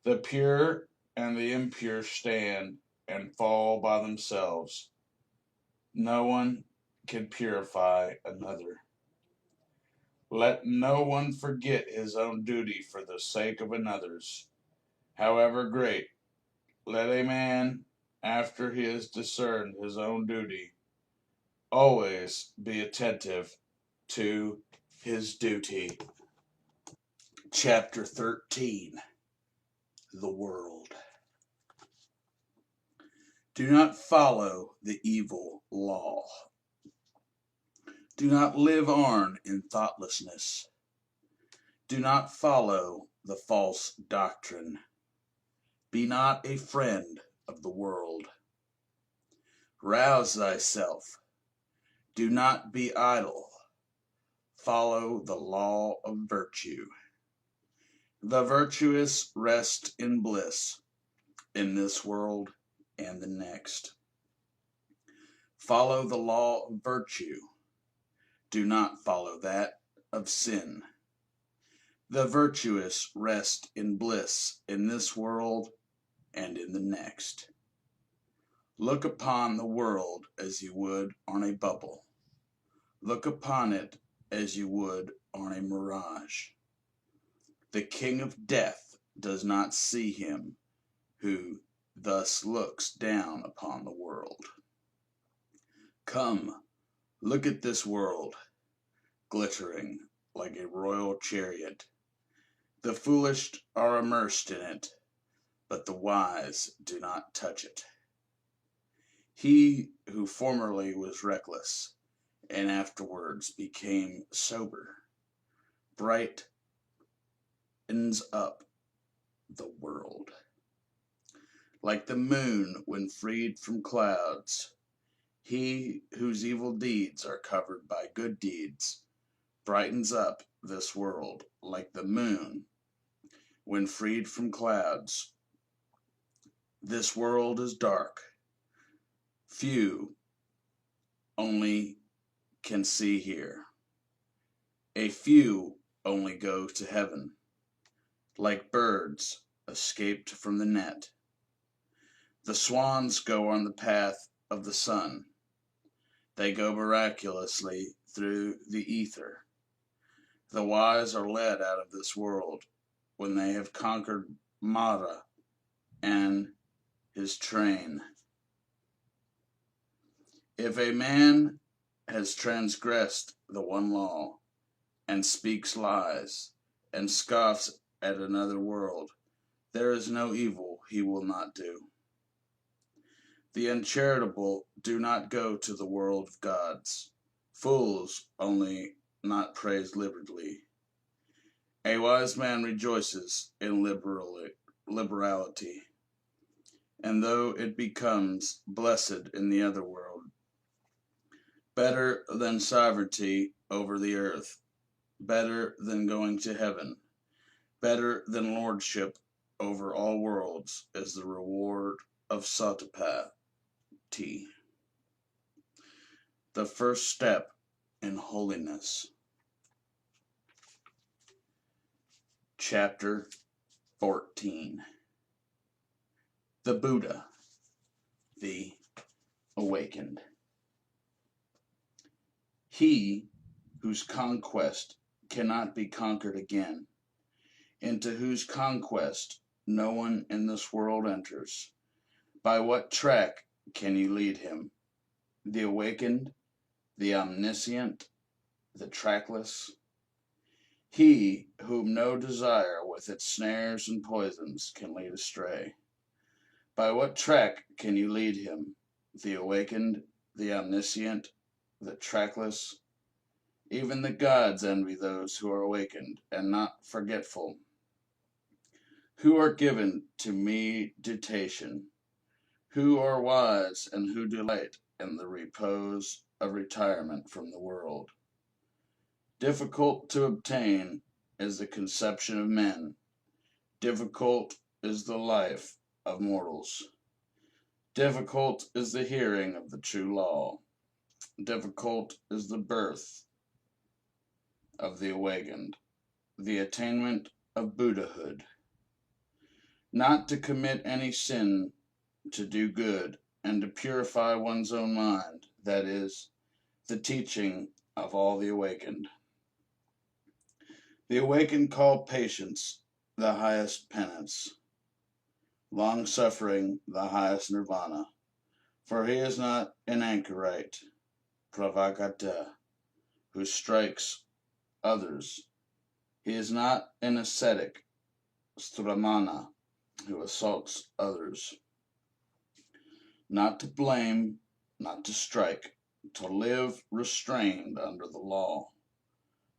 The pure and the impure stand and fall by themselves. No one can purify another. Let no one forget his own duty for the sake of another's, however great. Let a man, after he has discerned his own duty, always be attentive to his duty. Chapter 13. The World. Do not follow the evil law. Do not live on in thoughtlessness. Do not follow the false doctrine. Be not a friend of the world. Rouse thyself. Do not be idle. Follow the law of virtue. The virtuous rest in bliss in this world and the next. Follow the law of virtue. Do not follow that of sin. The virtuous rest in bliss in this world and in the next. Look upon the world as you would on a bubble. Look upon it as you would on a mirage. The king of death does not see him who thus looks down upon the world. Come, look at this world, glittering like a royal chariot. The foolish are immersed in it, but the wise do not touch it. He who formerly was reckless and afterwards became sober brightens up the world. Like the moon when freed from clouds, he whose evil deeds are covered by good deeds brightens up this world like the moon when freed from clouds. This world is dark. Few only can see here. A few only go to heaven, like birds escaped from the net. The swans go on the path of the sun. They go miraculously through the ether. The wise are led out of this world when they have conquered Mara and his train. If a man has transgressed the one law, and speaks lies, and scoffs at another world, there is no evil he will not do. The uncharitable do not go to the world of gods. Fools only not praise liberally. A wise man rejoices in liberality, and though it becomes blessed in the other world, better than sovereignty over the earth, better than going to heaven, better than lordship over all worlds is the reward of Satapati, the first step in holiness. Chapter 14. The Buddha, the Awakened. He whose conquest cannot be conquered again, into whose conquest no one in this world enters. By what track can you lead him? The awakened, the omniscient, the trackless? He whom no desire with its snares and poisons can lead astray. By what track can you lead him? The awakened, the omniscient, the trackless? Even the gods envy those who are awakened and not forgetful, who are given to meditation, who are wise and who delight in the repose of retirement from the world. Difficult to obtain is the conception of men. Difficult is the life of mortals. Difficult is the hearing of the true law. Difficult is the birth of the awakened, the attainment of Buddhahood. Not to commit any sin, to do good, and to purify one's own mind, that is, the teaching of all the awakened. The awakened call patience the highest penance, long-suffering the highest nirvana, for he is not an anchorite, pravagata, who strikes others. He is not an ascetic, stramana, who assaults others. Not to blame, not to strike, to live restrained under the law,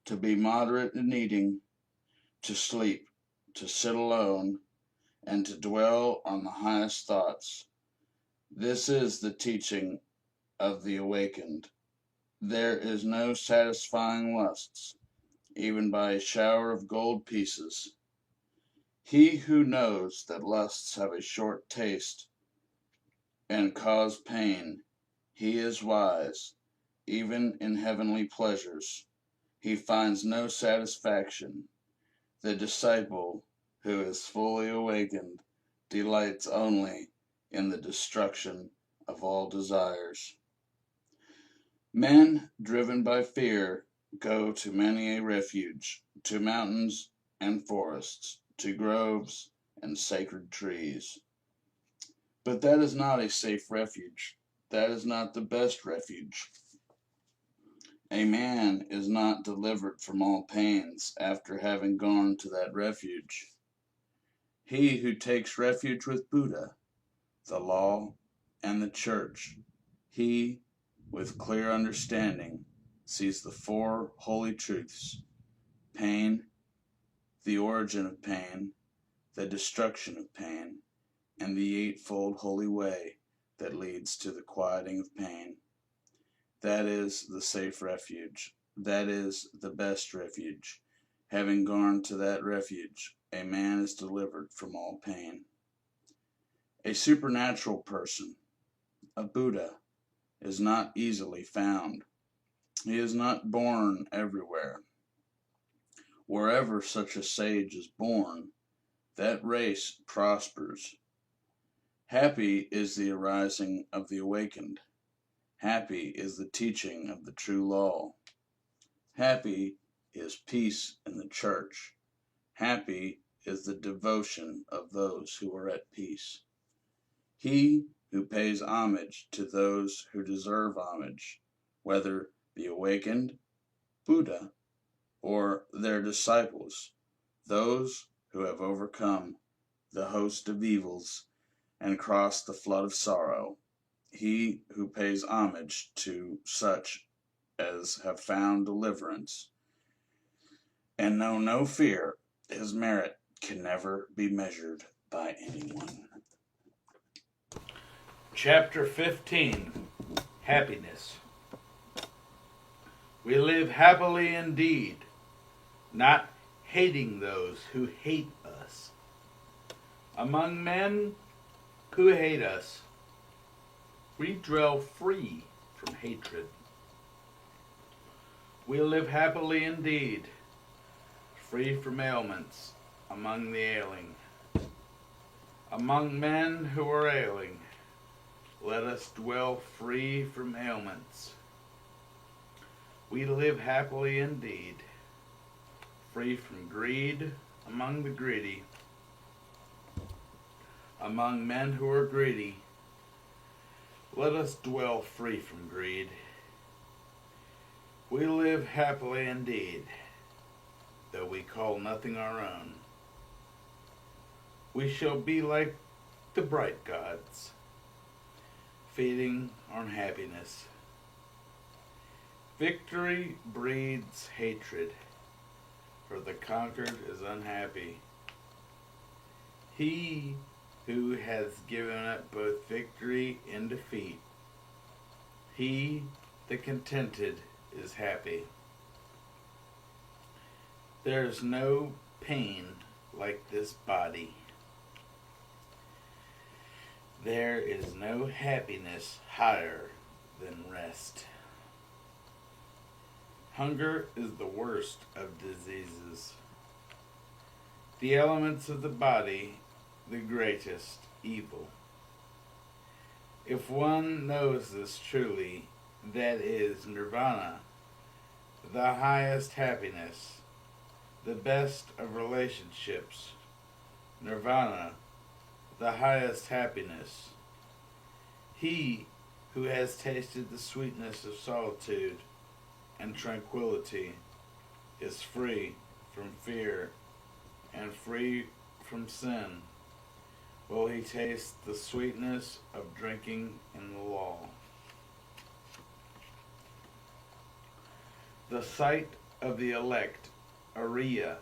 to be moderate in eating, to sleep, to sit alone, and to dwell on the highest thoughts. This is the teaching of the awakened. There is no satisfying lusts, even by a shower of gold pieces. He who knows that lusts have a short taste and cause pain, he is wise, even in heavenly pleasures. He finds no satisfaction. The disciple who is fully awakened delights only in the destruction of all desires. Men driven by fear go to many a refuge, to mountains and forests, to groves and sacred trees. But that is not a safe refuge. That is not the best refuge. A man is not delivered from all pains after having gone to that refuge. He who takes refuge with Buddha, the law, and the church, he, with clear understanding, sees the four holy truths: pain, the origin of pain, the destruction of pain, and the eightfold holy way that leads to the quieting of pain. That is the safe refuge. That is the best refuge. Having gone to that refuge, a man is delivered from all pain. A supernatural person, a Buddha, is not easily found. He is not born everywhere. Wherever such a sage is born, that race prospers. Happy is the arising of the awakened. Happy is the teaching of the true law. Happy is peace in the church. Happy is the devotion of those who are at peace. He who pays homage to those who deserve homage, whether the awakened, Buddha, or their disciples, those who have overcome the host of evils and crossed the flood of sorrow, he who pays homage to such as have found deliverance and know no fear, his merit can never be measured by anyone. Chapter 15, Happiness. We live happily indeed, not hating those who hate us. Among men who hate us, we dwell free from hatred. We live happily indeed, free from ailments among the ailing. Among men who are ailing, let us dwell free from ailments. We live happily indeed, free from greed among the greedy. Among men who are greedy, let us dwell free from greed. We live happily indeed, though we call nothing our own. We shall be like the bright gods, feeding on happiness. Victory breeds hatred, for the conquered is unhappy. He who has given up both victory and defeat, he, the contented, is happy. There is no pain like this body. There is no happiness higher than rest. Hunger is the worst of diseases. The elements of the body, the greatest evil. If one knows this truly, that is nirvana, the highest happiness, the best of relationships. Nirvana, the highest happiness. He who has tasted the sweetness of solitude and tranquility is free from fear and free from sin, while he tastes the sweetness of drinking in the law. The sight of the elect, Ariya,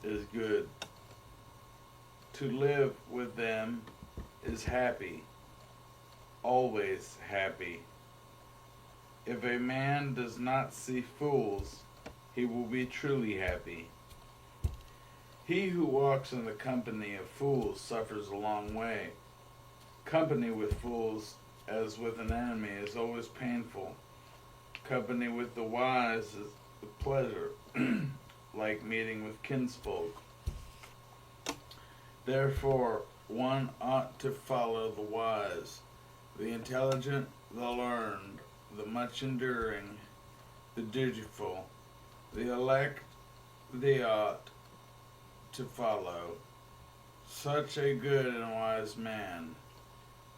is good. To live with them is happy, always happy. If a man does not see fools, he will be truly happy. He who walks in the company of fools suffers a long way. Company with fools, as with an enemy, is always painful. Company with the wise is a pleasure, like meeting with kinsfolk. Therefore, one ought to follow the wise, the intelligent, the learned, the much enduring, the dutiful, the elect, they ought to follow. Such a good and wise man,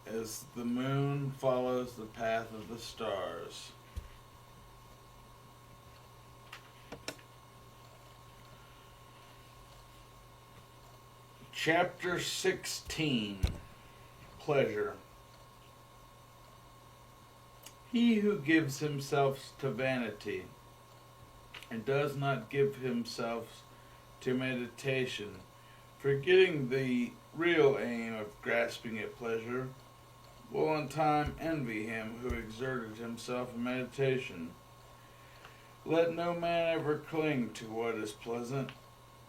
as the moon follows the path of the stars. Chapter 16, Pleasure. He who gives himself to vanity and does not give himself to meditation, forgetting the real aim of grasping at pleasure, will in time envy him who exerted himself in meditation. Let no man ever cling to what is pleasant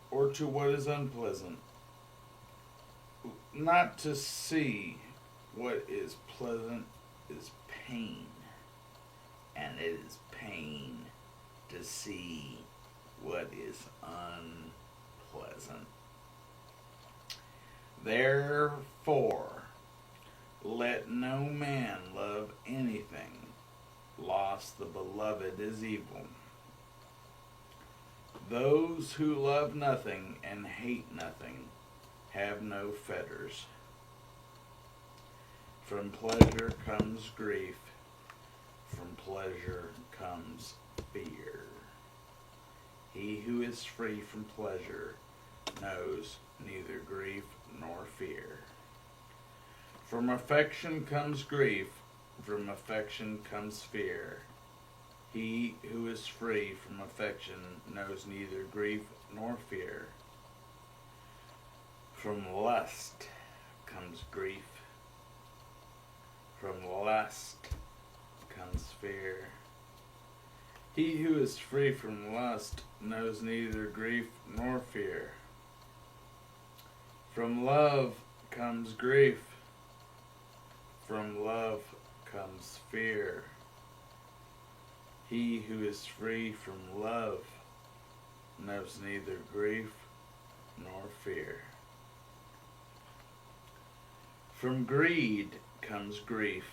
or to what is unpleasant. Not to see what is pleasant is pain, and it is pain to see what is unpleasant. Therefore, let no man love anything. Loss the beloved is evil. Those who love nothing and hate nothing have no fetters. From pleasure comes grief. From pleasure comes fear. He who is free from pleasure knows neither grief nor fear. From affection comes grief. From affection comes fear. He who is free from affection knows neither grief nor fear. From lust comes grief. From lust comes fear. He who is free from lust knows neither grief nor fear. From love comes grief. From love comes fear. He who is free from love knows neither grief nor fear. From greed comes grief.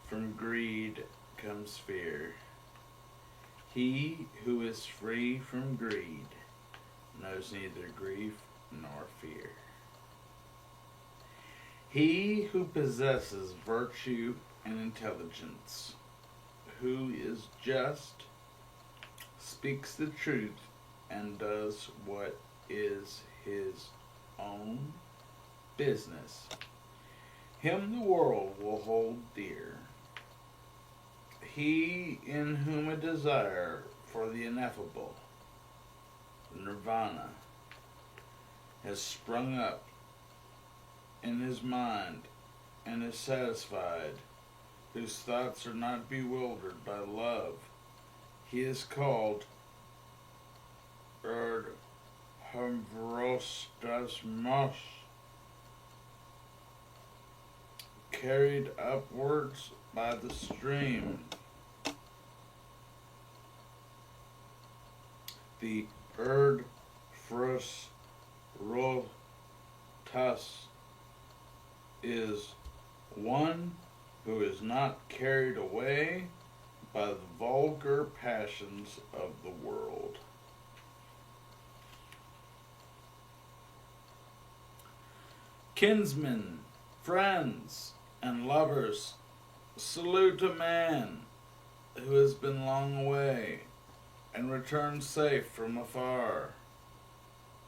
From greed comes fear. He who is free from greed knows neither grief nor fear. He who possesses virtue and intelligence, who is just, speaks the truth, and does what is his own business, him the world will hold dear. He in whom a desire for the ineffable, nirvana, has sprung up in his mind and is satisfied, whose thoughts are not bewildered by love, he is called Erdhamvrostasmos, carried upwards by the stream. The Erdfrosrotas is one who is not carried away by the vulgar passions of the world. Kinsmen, friends, and lovers, salute a man who has been long away and returned safe from afar.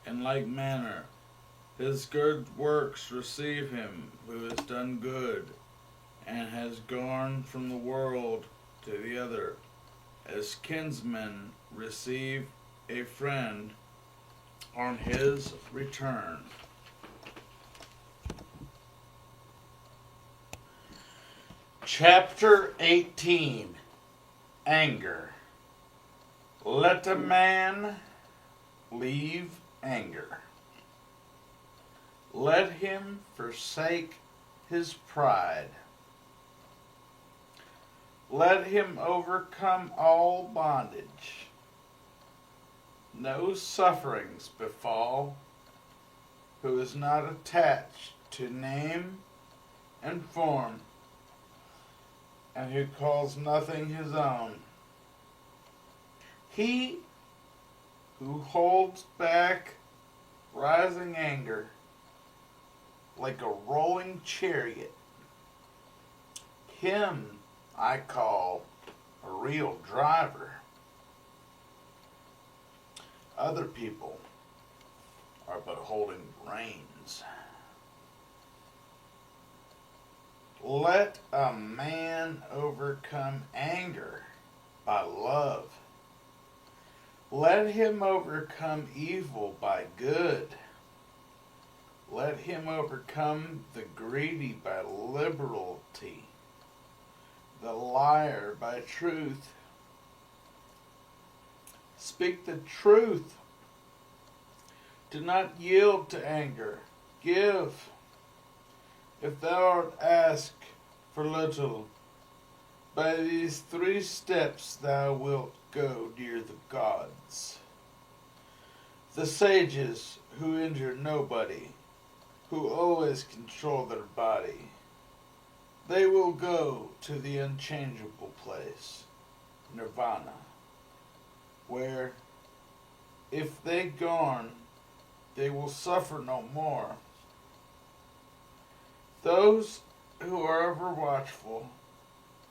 In like manner, his good works receive him who has done good and has gone from the world to the other, as kinsmen receive a friend on his return. Chapter 18. Anger. Let a man leave anger. Let him forsake his pride. Let him overcome all bondage. No sufferings befall who is not attached to name and form, and who calls nothing his own. He who holds back rising anger like a rolling chariot, him I call a real driver. Other people are but holding reins. Let a man overcome anger by love. Let him overcome evil by good. Let him overcome the greedy by liberality, the liar by truth. Speak the truth. Do not yield to anger. Give. If thou art asked for little, by these 3 steps thou wilt go near the gods. The sages who injure nobody, who always control their body, they will go to the unchangeable place, nirvana, where If they gone, they will suffer no more. Those who are ever watchful,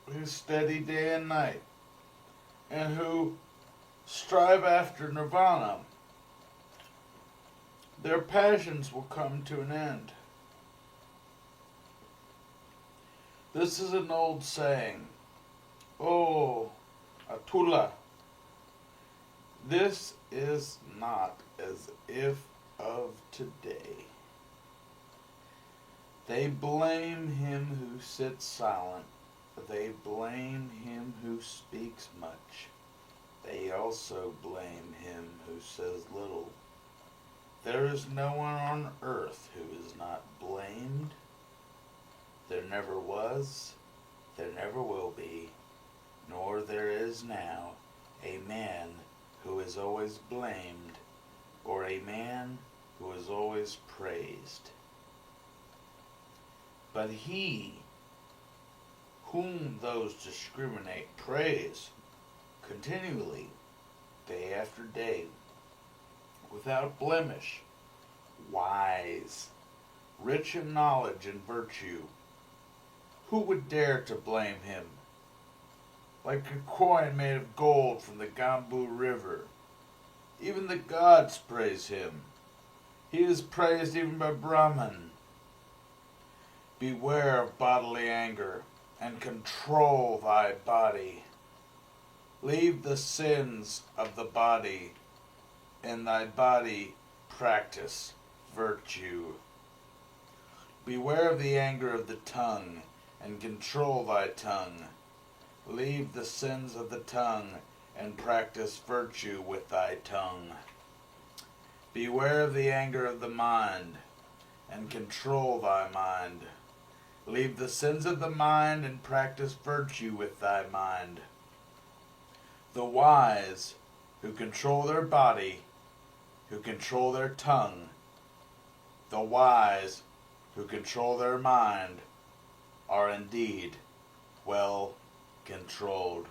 who study day and night, and who strive after nirvana, their passions will come to an end. This is an old saying. Oh, Atula, this is not as if of today. They blame him who sits silent. They blame him who speaks much. They also blame him who says little. There is no one on earth who is not blamed. There never was, there never will be, nor there is now a man who is always blamed, or a man who is always praised. But he whom those discriminate praise continually, day after day, without blemish, wise, rich in knowledge and virtue, who would dare to blame him? Like a coin made of gold from the Gambu River, even the gods praise him. He is praised even by Brahman. Beware of bodily anger, and control thy body. Leave the sins of the body, and thy body practice virtue. Beware of the anger of the tongue, and control thy tongue. Leave the sins of the tongue, and practice virtue with thy tongue. Beware of the anger of the mind, and control thy mind. Leave the sins of the mind, and practice virtue with thy mind. The wise, who control their body, who control their tongue, the wise, who control their mind, are indeed well controlled.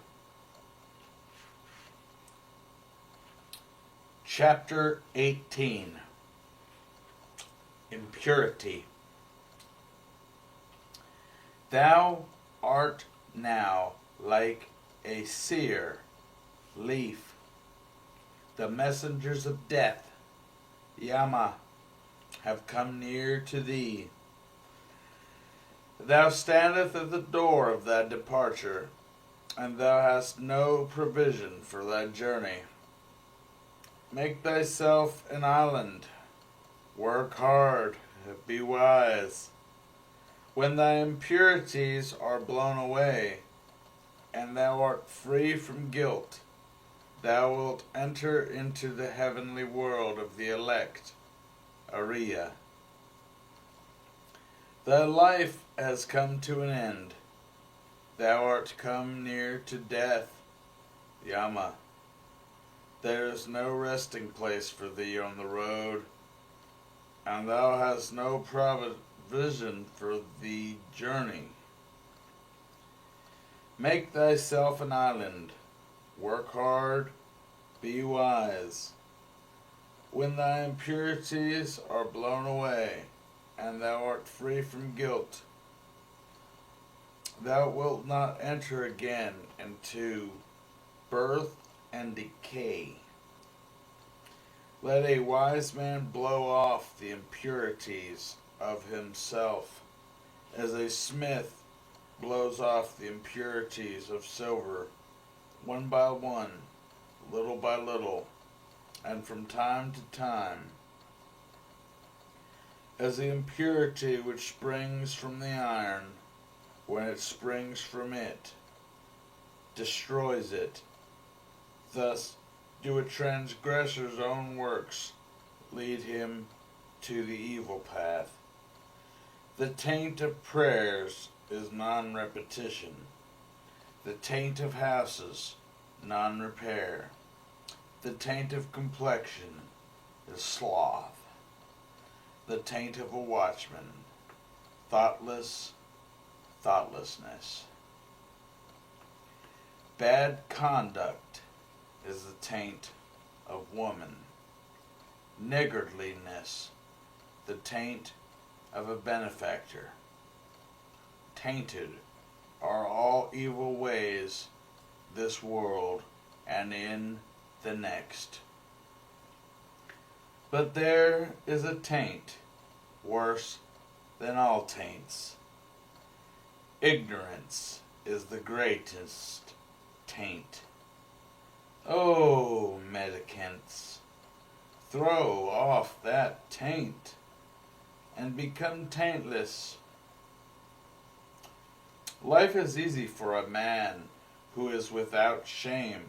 Chapter 18. Impurity. Thou art now like a sere leaf. The messengers of death, Yama, have come near to thee. Thou standest at the door of thy departure, and thou hast no provision for thy journey. Make thyself an island. Work hard, be wise. When thy impurities are blown away, and thou art free from guilt, thou wilt enter into the heavenly world of the elect, Ariya. Thy life has come to an end. Thou art come near to death, Yama. There is no resting place for thee on the road, and thou hast no provision for the journey. Make thyself an island. Work hard, be wise. When thy impurities are blown away, and thou art free from guilt, thou wilt not enter again into birth and decay. Let a wise man blow off the impurities of himself, as a smith blows off the impurities of silver, one by one, little by little, and from time to time, as the impurity which springs from the iron, when it springs from it, destroys it. Thus do a transgressor's own works lead him to the evil path. The taint of prayers is non-repetition. The taint of houses, non-repair. The taint of complexion is sloth. The taint of a watchman, thoughtlessness. Bad conduct is the taint of woman. niggardliness, the taint of a benefactor. Tainted are all evil ways this world and in the next. But there is a taint worse than all taints. Ignorance is the greatest taint. Oh, mendicants, throw off that taint and become taintless. Life is easy for a man who is without shame,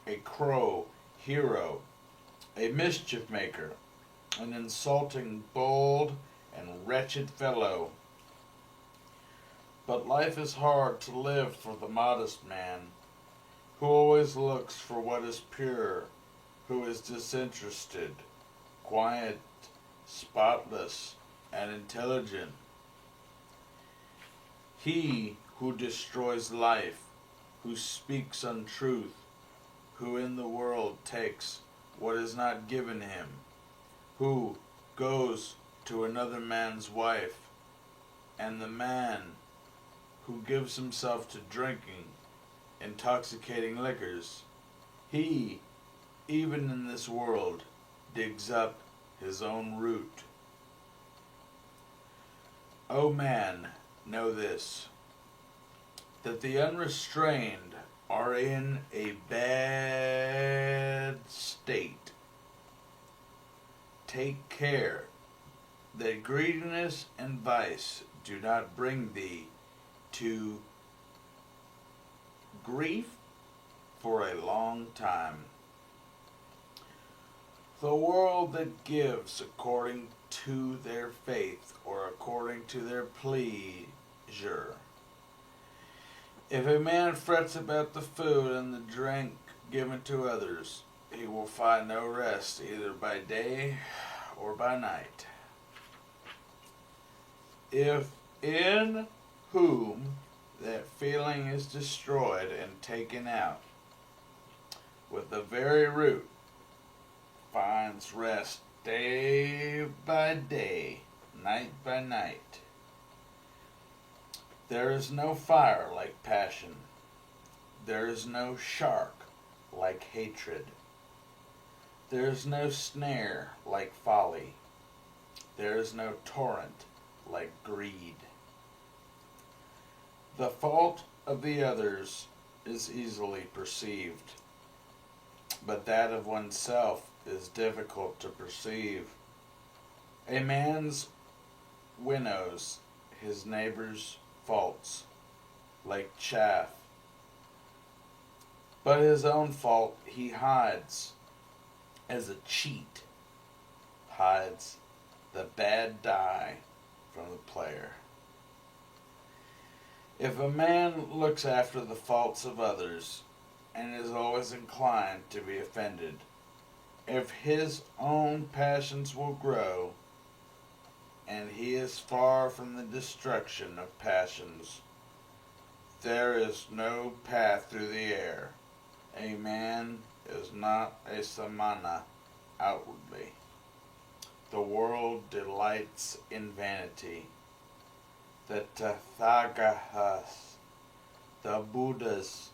a crow hero, a mischief maker, an insulting, bold, and wretched fellow. But life is hard to live for the modest man, who always looks for what is pure, who is disinterested, quiet, spotless, and intelligent. He who destroys life, who speaks untruth, who in the world takes what is not given him, who goes to another man's wife, and the man who gives himself to drinking intoxicating liquors, he, even in this world, digs up his own root. O man, know this, that the unrestrained are in a bad state. Take care that greediness and vice do not bring thee to grief for a long time. The world that gives according to their faith or according to their pleasure. If a man frets about the food and the drink given to others, he will find no rest either by day or by night. If in whom that feeling is destroyed and taken out, with the very root, finds rest day by day, night by night. There is no fire like passion. There is no shark like hatred. There is no snare like folly. There is no torrent like greed. The fault of the others is easily perceived, but that of oneself is difficult to perceive. A man's winnows his neighbor's faults like chaff, but his own fault he hides as a cheat hides the bad die from the player. If a man looks after the faults of others and is always inclined to be offended, if his own passions will grow, and he is far from the destruction of passions, there is no path through the air. A man is not a samana outwardly. The world delights in vanity. The Tathagatas, the Buddhas,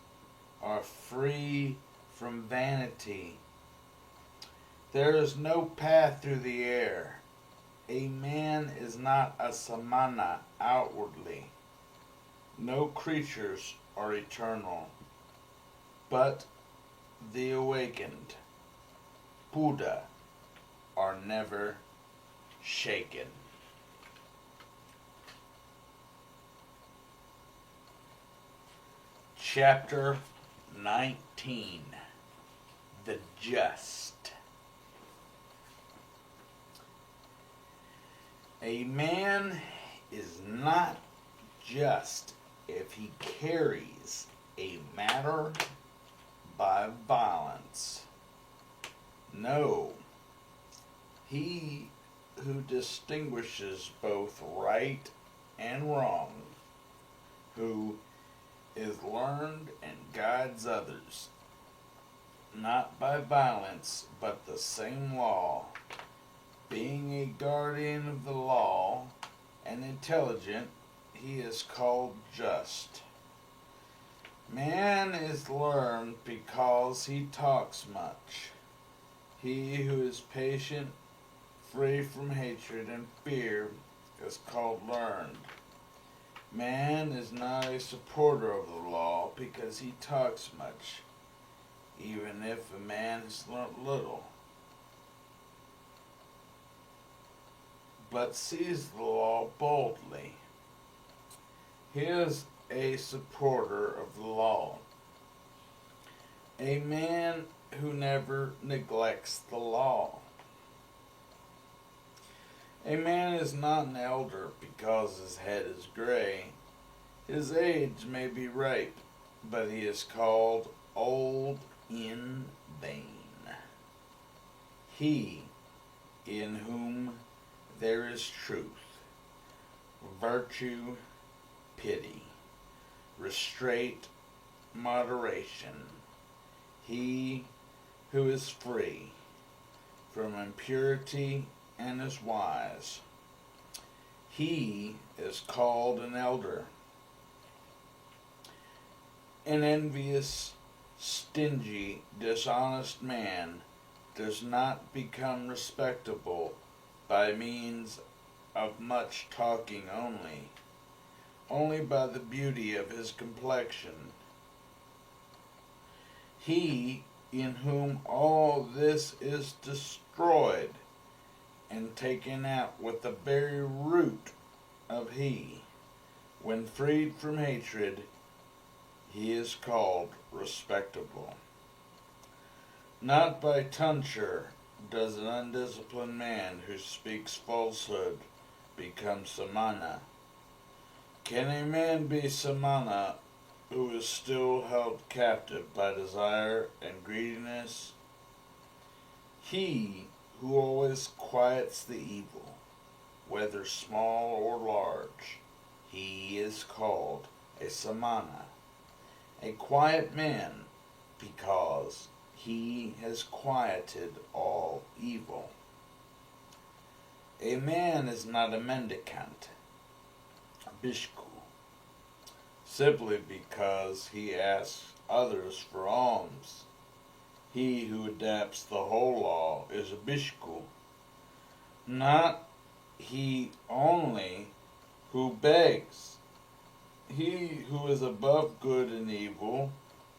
are free from vanity. There is no path through the air. A man is not a samana outwardly. No creatures are eternal, but the awakened, Buddha, are never shaken. Chapter 19. The Just. A man is not just if he carries a matter by violence. No, he who distinguishes both right and wrong, who is learned and guides others, not by violence, but the same law, Being a guardian of the law and intelligent, he is called just. Man is learned because he talks much. He who is patient, free from hatred and fear, is called learned. Man is not a supporter of the law because he talks much, even if a man has learnt little, but sees the law boldly. He is a supporter of the law. A man who never neglects the law. A man is not an elder because his head is gray. His age may be ripe, but he is called old in vain. He in whom there is truth, virtue, pity, restraint, moderation. He who is free from impurity and is wise. He is called an elder. An envious, stingy, dishonest man does not become respectable by means of much talking only by the beauty of his complexion. He in whom all this is destroyed and taken out with the very root of he, when freed from hatred, he is called respectable. Not by tonsure does an undisciplined man who speaks falsehood become samana. Can a man be samana who is still held captive by desire and greediness? He who always quiets the evil, whether small or large, he is called a samana, a quiet man, because he has quieted all evil. A man is not a mendicant, a bhiksu, simply because he asks others for alms. He who adapts the whole law is a bhiksu. Not he only who begs. He who is above good and evil,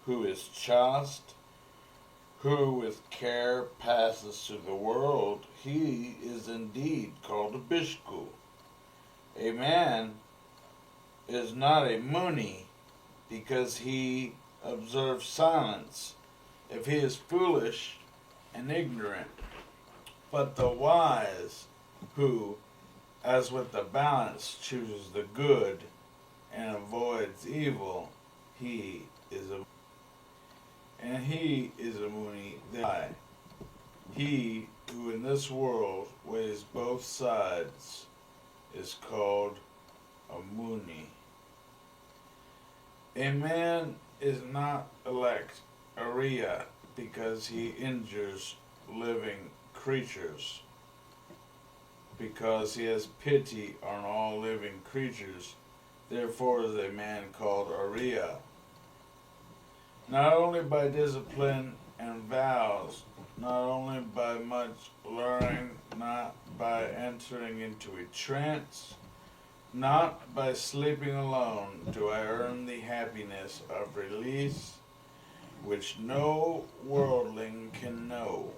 who is chaste, who with care passes through the world, he is indeed called a bhiksu. A man is not a muni because he observes silence, if he is foolish and ignorant. But the wise, who, as with the balance, chooses the good and avoids evil, he is a muni. He who in this world weighs both sides is called a muni. A man is not elect Ariya because he injures living creatures, because he has pity on all living creatures. Therefore is a man called Ariya. Not only by discipline and vows, not only by much learning, not by entering into a trance, not by sleeping alone do I earn the happiness of release, which no worldling can know.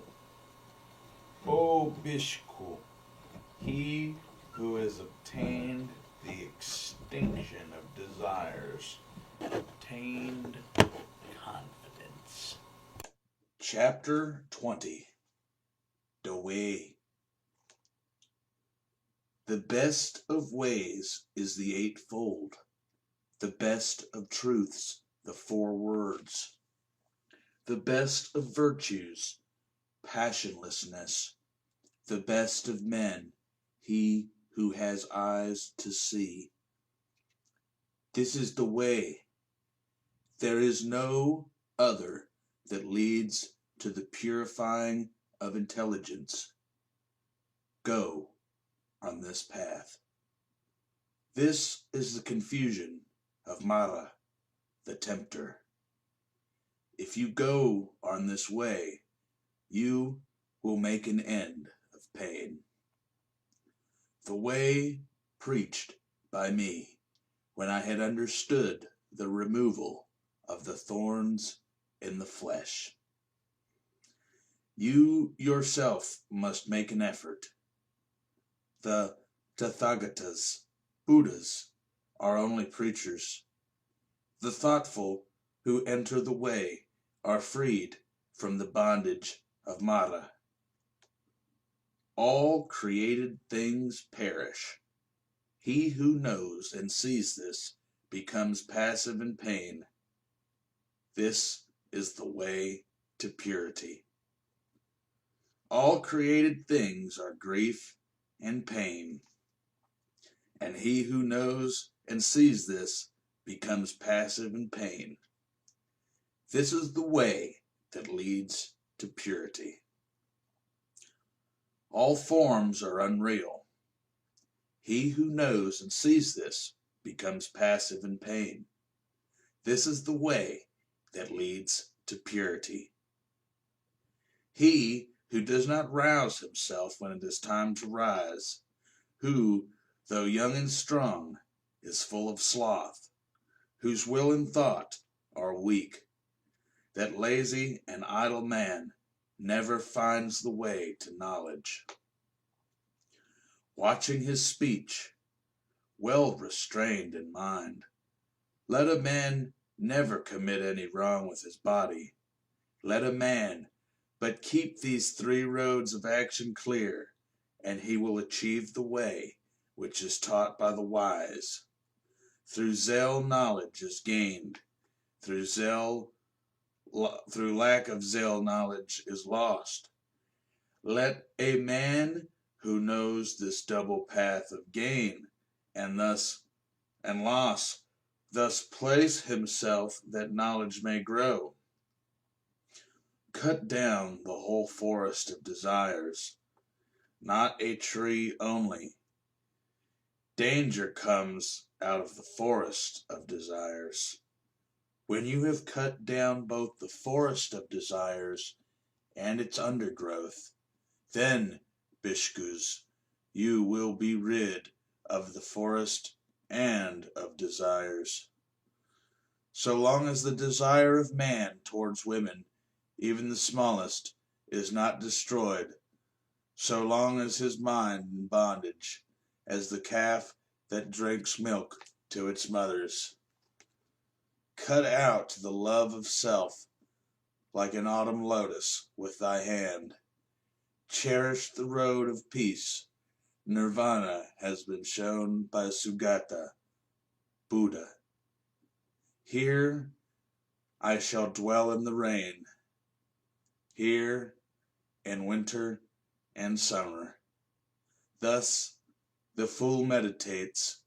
O bhiksu, he who has obtained the extinction of desires, obtained confidence. Chapter 20. The Way. The best of ways is the eightfold, the best of truths the 4 words, the best of virtues passionlessness, the best of men he who has eyes to see. This is the way. There is no other that leads to the purifying of intelligence. go on this path. This is the confusion of Mara, the tempter. If you go on this way, you will make an end of pain. The way preached by me when I had understood the removal of the thorns in the flesh. You yourself must make an effort. The Tathagatas, Buddhas, are only preachers. The thoughtful who enter the way are freed from the bondage of Mara. All created things perish. He who knows and sees this becomes passive in pain. This is the way to purity. All created things are grief and pain, and he who knows and sees this becomes passive in pain. This is the way that leads to purity. All forms are unreal. He who knows and sees this becomes passive in pain. This is the way that leads to purity. He who does not rouse himself when it is time to rise, who, though young and strong, is full of sloth, whose will and thought are weak, that lazy and idle man never finds the way to knowledge. Watching his speech, well restrained in mind, let a man never commit any wrong with his body. Let a man but keep these three roads of action clear, and he will achieve the way which is taught by the wise. Through zeal knowledge is gained. Through lack of zeal knowledge is lost. Let a man who knows this double path of gain and loss thus place himself that knowledge may grow. Cut down the whole forest of desires, not a tree only. Danger comes out of the forest of desires. When you have cut down both the forest of desires and its undergrowth, then, bhikkhus, you will be rid of the forest and of desires. So long as the desire of man towards women, even the smallest, is not destroyed, so long as his mind in bondage, as the calf that drinks milk to its mothers. Cut out the love of self like an autumn lotus with thy hand. Cherish the road of peace. Nirvana has been shown by Sugata, Buddha. Here I shall dwell in the rain. Here in winter and summer. Thus the fool meditates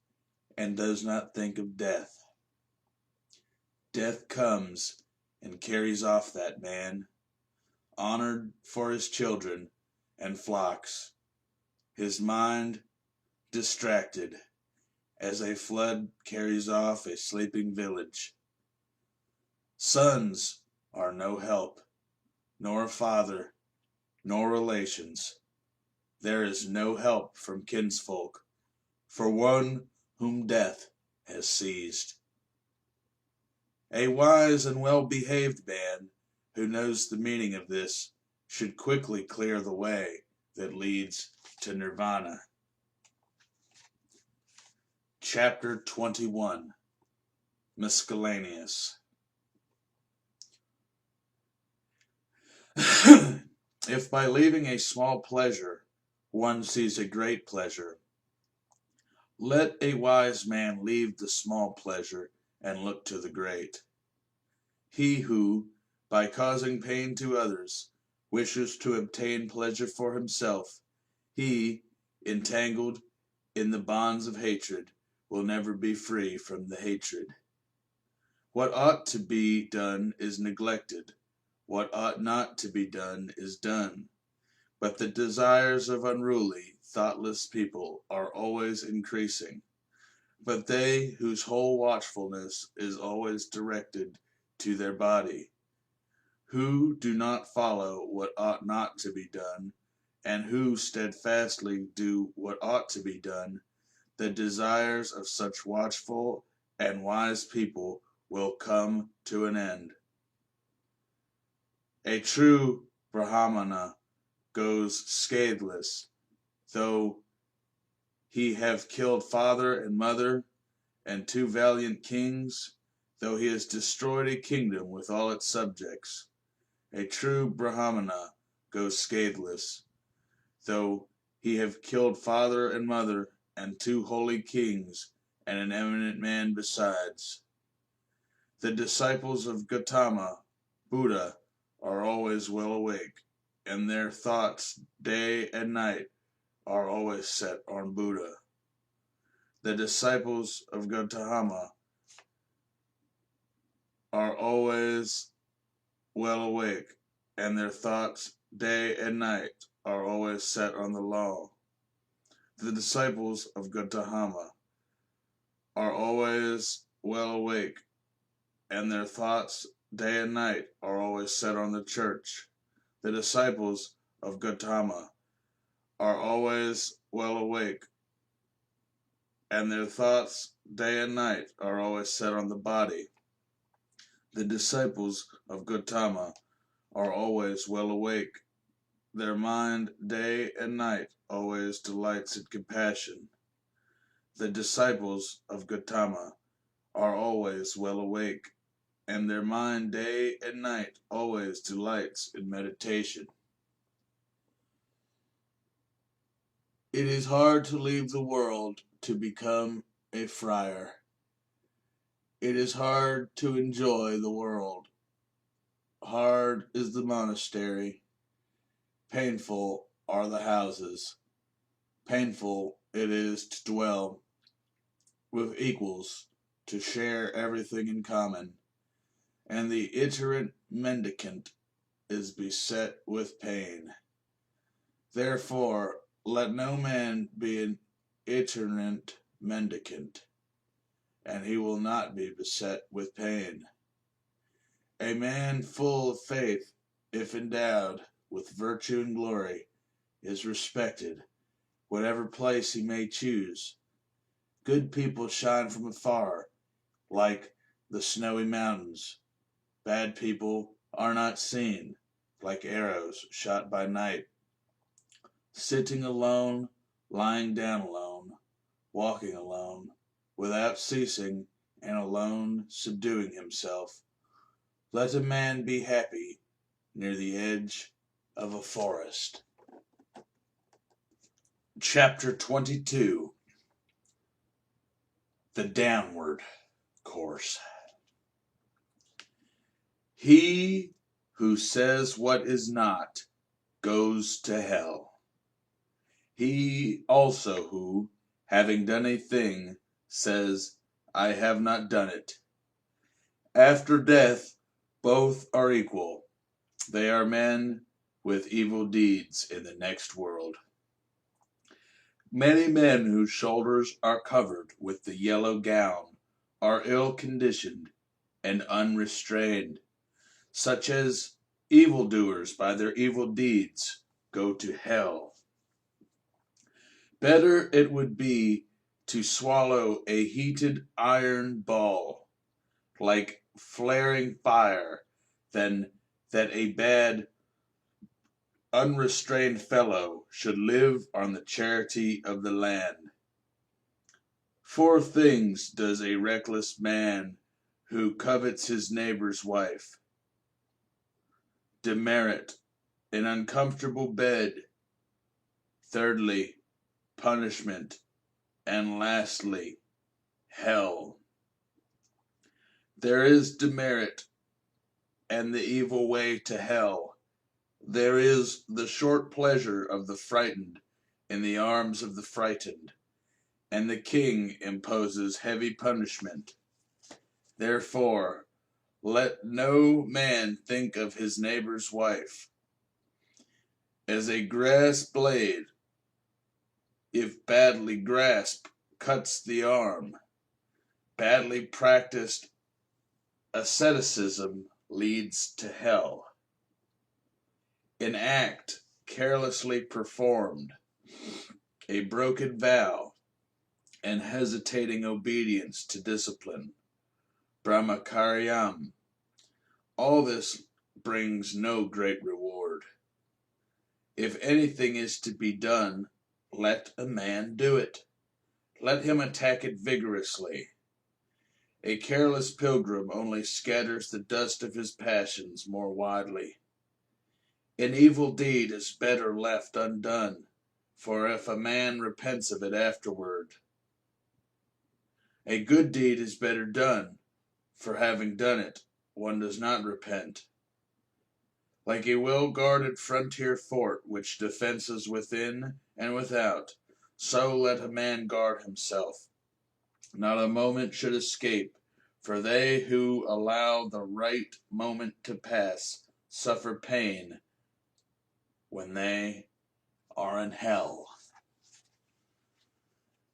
and does not think of death. Death comes and carries off that man, honored for his children and flocks, his mind distracted, as a flood carries off a sleeping village. Sons are no help, nor a father, nor relations. There is no help from kinsfolk, for one whom death has seized. A wise and well-behaved man who knows the meaning of this should quickly clear the way that leads to nirvana. Chapter 21, Miscellaneous. If by leaving a small pleasure one sees a great pleasure, let a wise man leave the small pleasure and look to the great. He who, by causing pain to others, wishes to obtain pleasure for himself, he, entangled in the bonds of hatred, will never be free from the hatred. What ought to be done is neglected. What ought not to be done is done. But the desires of unruly thoughtless people are always increasing, but they whose whole watchfulness is always directed to their body, who do not follow what ought not to be done, and who steadfastly do what ought to be done, the desires of such watchful and wise people will come to an end. A true Brahmana goes scatheless, though he have killed father and mother and 2 valiant kings, though he has destroyed a kingdom with all its subjects. A true Brahmana goes scatheless, though he have killed father and mother and 2 holy kings and an eminent man besides. The disciples of Gautama, Buddha, are always well awake, and their thoughts day and night are always set on Buddha. The disciples of Gautama are always well awake, and their thoughts day and night are always set on the law. The disciples of Gautama are always well awake, and their thoughts day and night are always set on the church. The disciples of Gautama are always well awake, and their thoughts day and night are always set on the body. The disciples of Gautama are always well awake. Their mind day and night always delights in compassion. The disciples of Gautama are always well awake, and their mind day and night always delights in meditation. It is hard to leave the world to become a friar. It is hard to enjoy the world. Hard is the monastery. Painful are the houses. Painful it is to dwell with equals, to share everything in common. And the itinerant mendicant is beset with pain. Therefore, let no man be an itinerant mendicant, and he will not be beset with pain. A man full of faith, if endowed with virtue and glory, is respected, whatever place he may choose. Good people shine from afar, like the snowy mountains. Bad people are not seen, like arrows shot by night. Sitting alone, lying down alone, walking alone, without ceasing, and alone subduing himself. Let a man be happy near the edge of a forest. Chapter 22. The Downward Course. He who says what is not goes to hell. He also who, having done a thing, says, I have not done it. After death, both are equal. They are men with evil deeds in the next world. Many men whose shoulders are covered with the yellow gown are ill-conditioned and unrestrained, such as evildoers by their evil deeds go to hell. Better it would be to swallow a heated iron ball, like flaring fire, than that a bad, unrestrained fellow should live on the charity of the land. 4 things does a reckless man who covets his neighbor's wife: demerit, an uncomfortable bed; thirdly, punishment; and lastly, hell. There is demerit and the evil way to hell. There is the short pleasure of the frightened in the arms of the frightened, and the king imposes heavy punishment. Therefore, let no man think of his neighbor's wife as a grass blade if badly grasped, cuts the arm. Badly practiced asceticism leads to hell. An act carelessly performed, a broken vow, and hesitating obedience to discipline, brahmacharyam, all this brings no great reward. If anything is to be done, let a man do it. Let him attack it vigorously. A careless pilgrim only scatters the dust of his passions more widely. An evil deed is better left undone, for if a man repents of it afterward. A good deed is better done, for having done it, one does not repent. Like a well-guarded frontier fort which defenses within and without, so let a man guard himself. Not a moment should escape, for they who allow the right moment to pass suffer pain when they are in hell.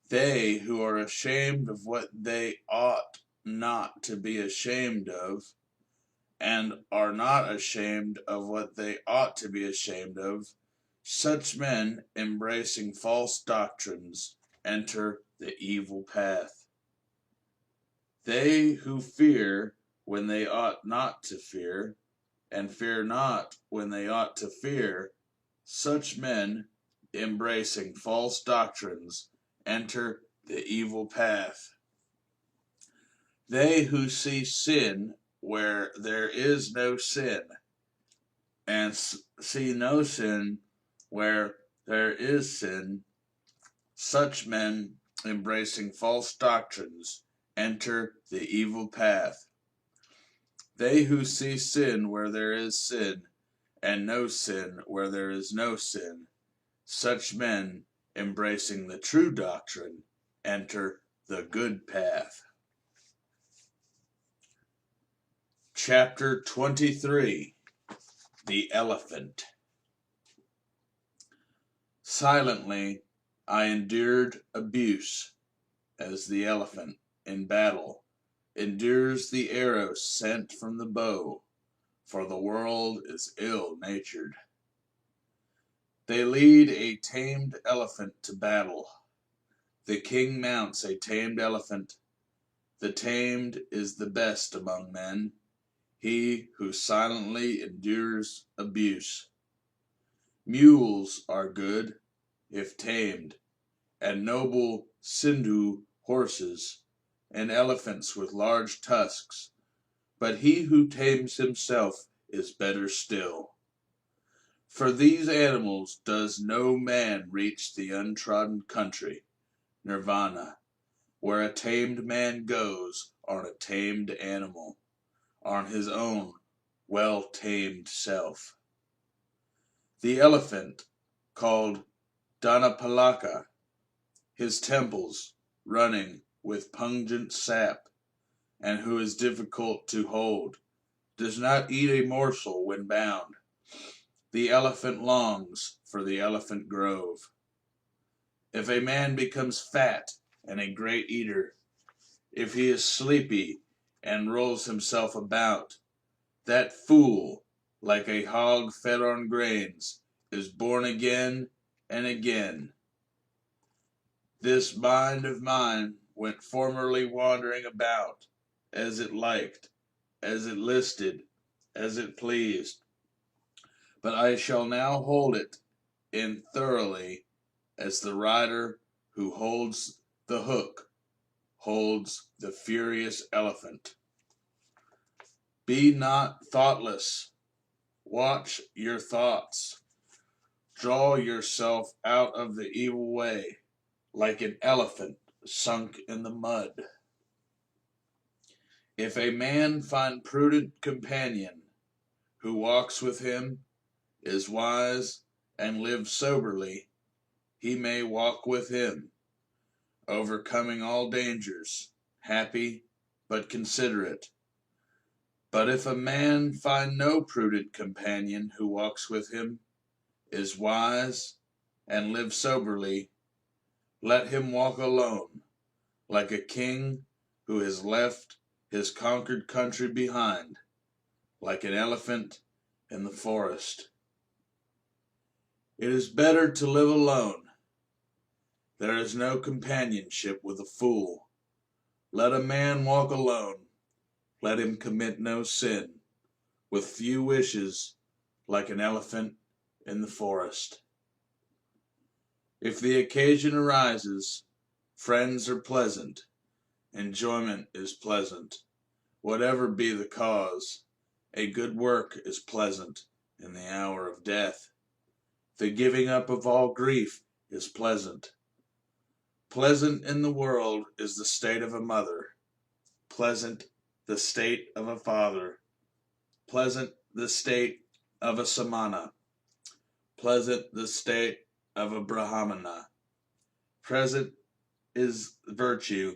They who are ashamed of what they ought not to be ashamed of, and are not ashamed of what they ought to be ashamed of, such men, embracing false doctrines, enter the evil path. They who fear when they ought not to fear, and fear not when they ought to fear, such men, embracing false doctrines, enter the evil path. They who see sin where there is no sin, and see no sin where there is sin, such men, embracing false doctrines, enter the evil path. They who see sin where there is sin, and no sin where there is no sin, such men, embracing the true doctrine, enter the good path. Chapter 23. The Elephant. Silently I endured abuse, as the elephant in battle endures the arrow sent from the bow, for the world is ill-natured. They lead a tamed elephant to battle. The king mounts a tamed elephant. The tamed is the best among men, he who silently endures abuse. Mules are good, if tamed, and noble Sindhu horses, and elephants with large tusks, but he who tames himself is better still. For these animals does no man reach the untrodden country, nirvana, where a tamed man goes on a tamed animal, on his own well-tamed self. The elephant, called Dhammapada, his temples running with pungent sap, and who is difficult to hold, does not eat a morsel when bound. The elephant longs for the elephant grove. If a man becomes fat and a great eater, if he is sleepy and rolls himself about, that fool, like a hog fed on grains, is born again and again. This mind of mine went formerly wandering about, as it liked, as it listed, as it pleased. But I shall now hold it in thoroughly, as the rider who holds the hook holds the furious elephant. Be not thoughtless. Watch your thoughts. Draw yourself out of the evil way, like an elephant sunk in the mud. If a man find prudent companion, who walks with him, is wise, and lives soberly, he may walk with him, overcoming all dangers, happy, but considerate. But if a man find no prudent companion who walks with him, is wise, and lives soberly, Let him walk alone, like a king who has left his conquered country behind, like an elephant in the forest. It is better to live alone. There is no companionship with a fool. Let a man walk alone. Let him commit no sin, with few wishes, like an elephant in the forest. If the occasion arises, friends are pleasant, enjoyment is pleasant. Whatever be the cause, a good work is pleasant in the hour of death. The giving up of all grief is pleasant. Pleasant in the world is the state of a mother, pleasant the state of a father, pleasant the state of a samana, pleasant the state of a brahmana. Pleasant is virtue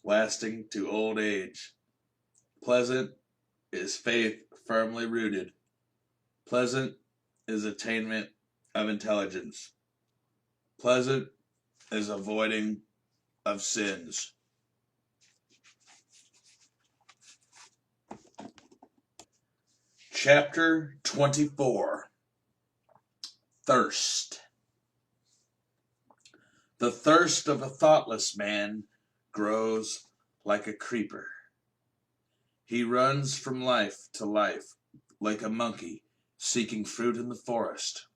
lasting to old age. Pleasant is faith firmly rooted. Pleasant is attainment of intelligence. Pleasant is avoiding of sins. Chapter 24. Thirst. The thirst of a thoughtless man grows like a creeper. He runs from life to life like a monkey seeking fruit in the forest.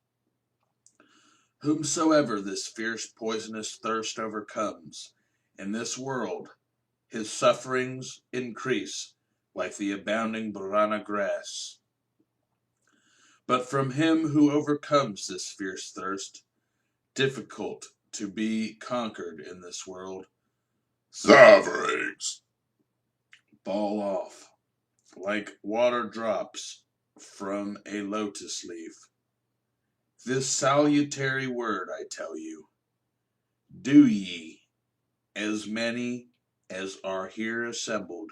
Whomsoever this fierce poisonous thirst overcomes, in this world his sufferings increase like the abounding banana grass. But from him who overcomes this fierce thirst, difficult to be conquered in this world, sufferings fall off like water drops from a lotus leaf. This salutary word I tell you, do ye, as many as are here assembled,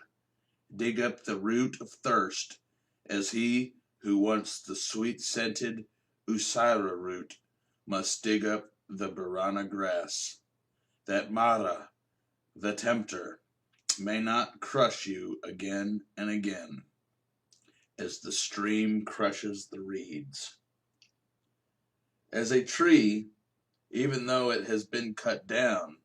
dig up the root of thirst, as he who wants the sweet-scented Usira root must dig up the Barana grass, that Mara, the tempter, may not crush you again and again, as the stream crushes the reeds. As a tree, even though it has been cut down,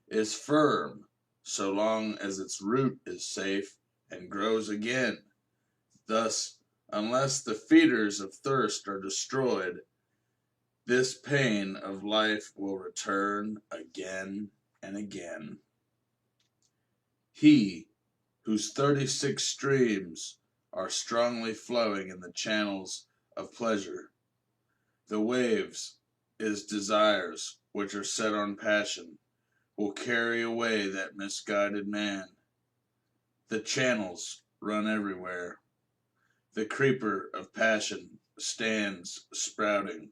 is firm so long as its root is safe and grows again. Thus, unless the feeders of thirst are destroyed, this pain of life will return again and again. He whose 36 streams are strongly flowing in the channels of pleasure, the waves, is desires which are set on passion, will carry away that misguided man. The channels run everywhere. The creeper of passion stands sprouting.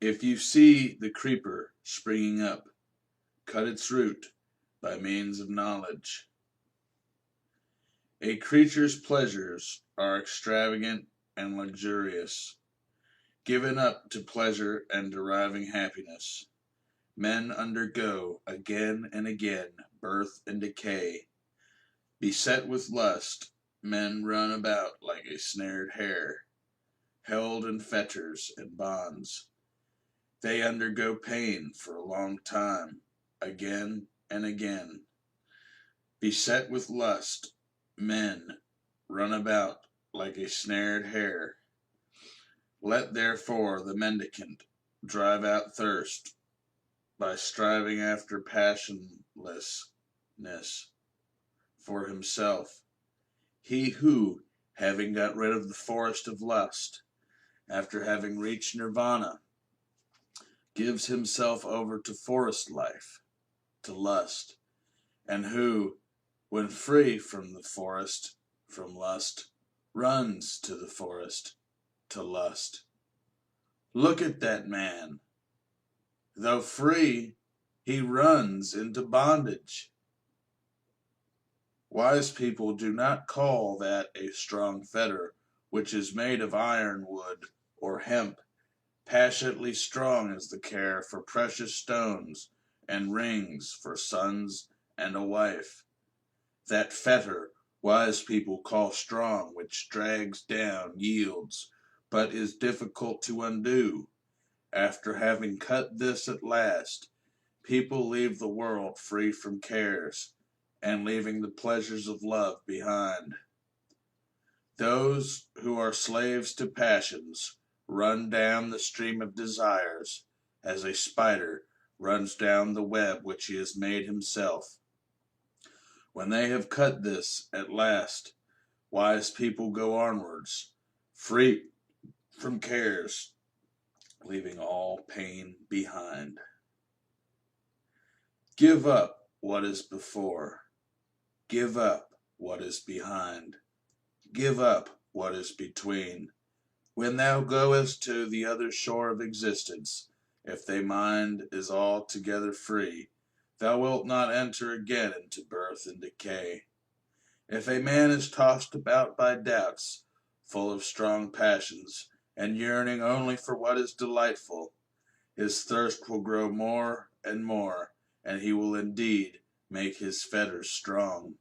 If you see the creeper springing up, cut its root by means of knowledge. A creature's pleasures are extravagant and luxurious, given up to pleasure and deriving happiness. Men undergo again and again birth and decay. Beset with lust, men run about like a snared hare, held in fetters and bonds. They undergo pain for a long time, again and again. Beset with lust, men run about like a snared hare. Let therefore the mendicant drive out thirst by striving after passionlessness for himself. He who, having got rid of the forest of lust, after having reached nirvana, gives himself over to forest life, to lust, and who, when free from the forest, from lust, runs to the forest, to lust. Look at that man. Though free, he runs into bondage. Wise people do not call that a strong fetter which is made of iron wood or hemp, Passionately strong is the care for precious stones and rings for sons and a wife. That fetter wise people call strong, which drags down, yields, but is difficult to undo. After having cut this at last, people leave the world free from cares, and leaving the pleasures of love behind. Those who are slaves to passions run down the stream of desires, as a spider runs down the web which he has made himself. When they have cut this at last, wise people go onwards, free from cares, leaving all pain behind. Give up what is before. Give up what is behind. Give up what is between. When thou goest to the other shore of existence, if thy mind is altogether free, thou wilt not enter again into birth and decay. If a man is tossed about by doubts, full of strong passions, and yearning only for what is delightful, his thirst will grow more and more, and he will indeed make his fetters strong.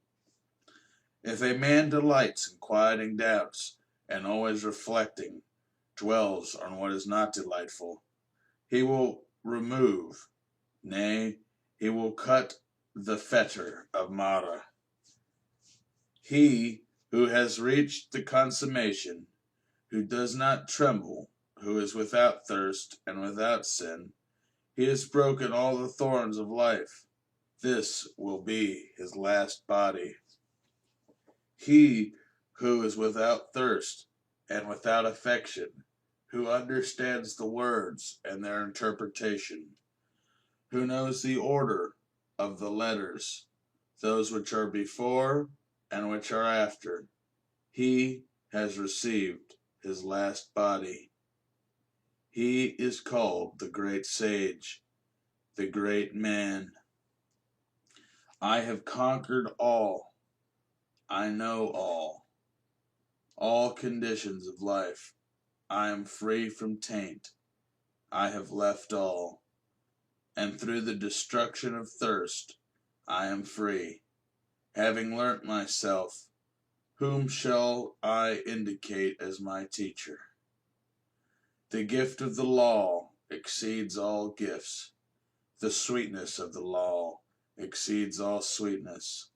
If a man delights in quieting doubts, and always reflecting, dwells on what is not delightful, he will remove, nay, he will cut the fetter of Mara. He who has reached the consummation, who does not tremble, who is without thirst and without sin, he has broken all the thorns of life. This will be his last body. He who is without thirst and without affection, who understands the words and their interpretation, who knows the order of the letters, those which are before and which are after, he has received his last body. He is called the great sage, the great man. I have conquered all. I know all conditions of life. I am free from taint. I have left all, and through the destruction of thirst, I am free. Having learnt myself, whom shall I indicate as my teacher? The gift of the law exceeds all gifts. The sweetness of the law exceeds all sweetness.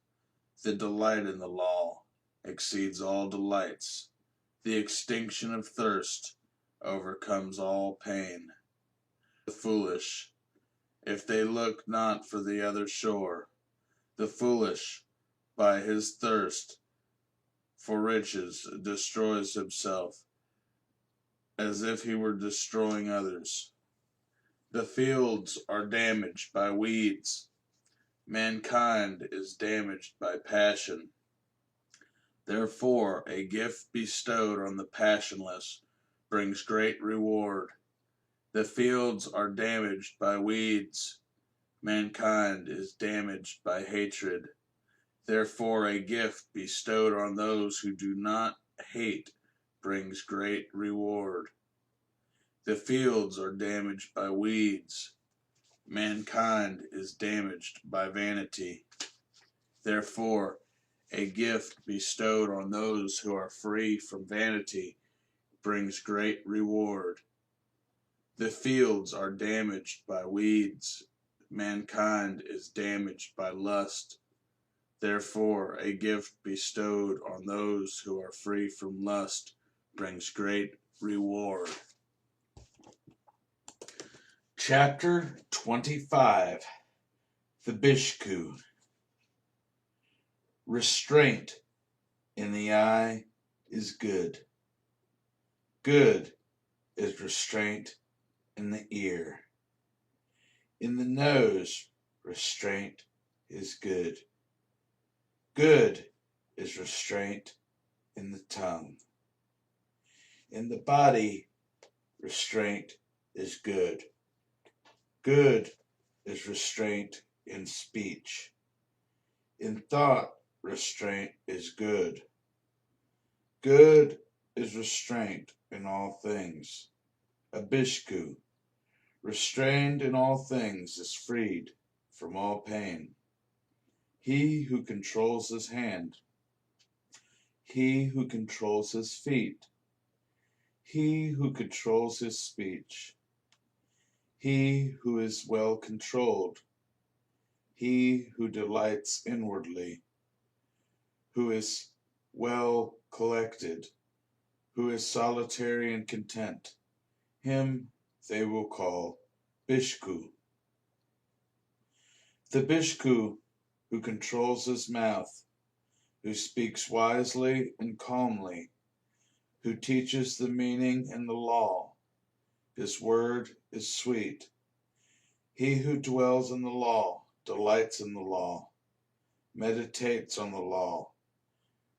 The delight in the law exceeds all delights. The extinction of thirst overcomes all pain. The foolish, if they look not for the other shore, the foolish, by his thirst for riches, destroys himself, as if he were destroying others. The fields are damaged by weeds. Mankind is damaged by passion. Therefore, a gift bestowed on the passionless brings great reward. The fields are damaged by weeds. Mankind is damaged by hatred. Therefore, a gift bestowed on those who do not hate brings great reward. The fields are damaged by weeds. Mankind is damaged by vanity. Therefore, a gift bestowed on those who are free from vanity brings great reward. The fields are damaged by weeds. Mankind is damaged by lust. Therefore, a gift bestowed on those who are free from lust brings great reward. Chapter 25. The Bhikshu. Restraint in the eye is good. Good is restraint in the ear. In the nose, restraint is good. Good is restraint in the tongue. In the body, restraint is good. Good is restraint in speech. In thought, restraint is good. Good is restraint in all things. a bhikkhu, restrained in all things, is freed from all pain. He who controls his hand, he who controls his feet, he who controls his speech, he who is well controlled, he who delights inwardly, who is well collected, who is solitary and content, him they will call bhikkhu. The bhikkhu who controls his mouth, who speaks wisely and calmly, who teaches the meaning and the law, his word is sweet. He who dwells in the law delights in the law, meditates on the law,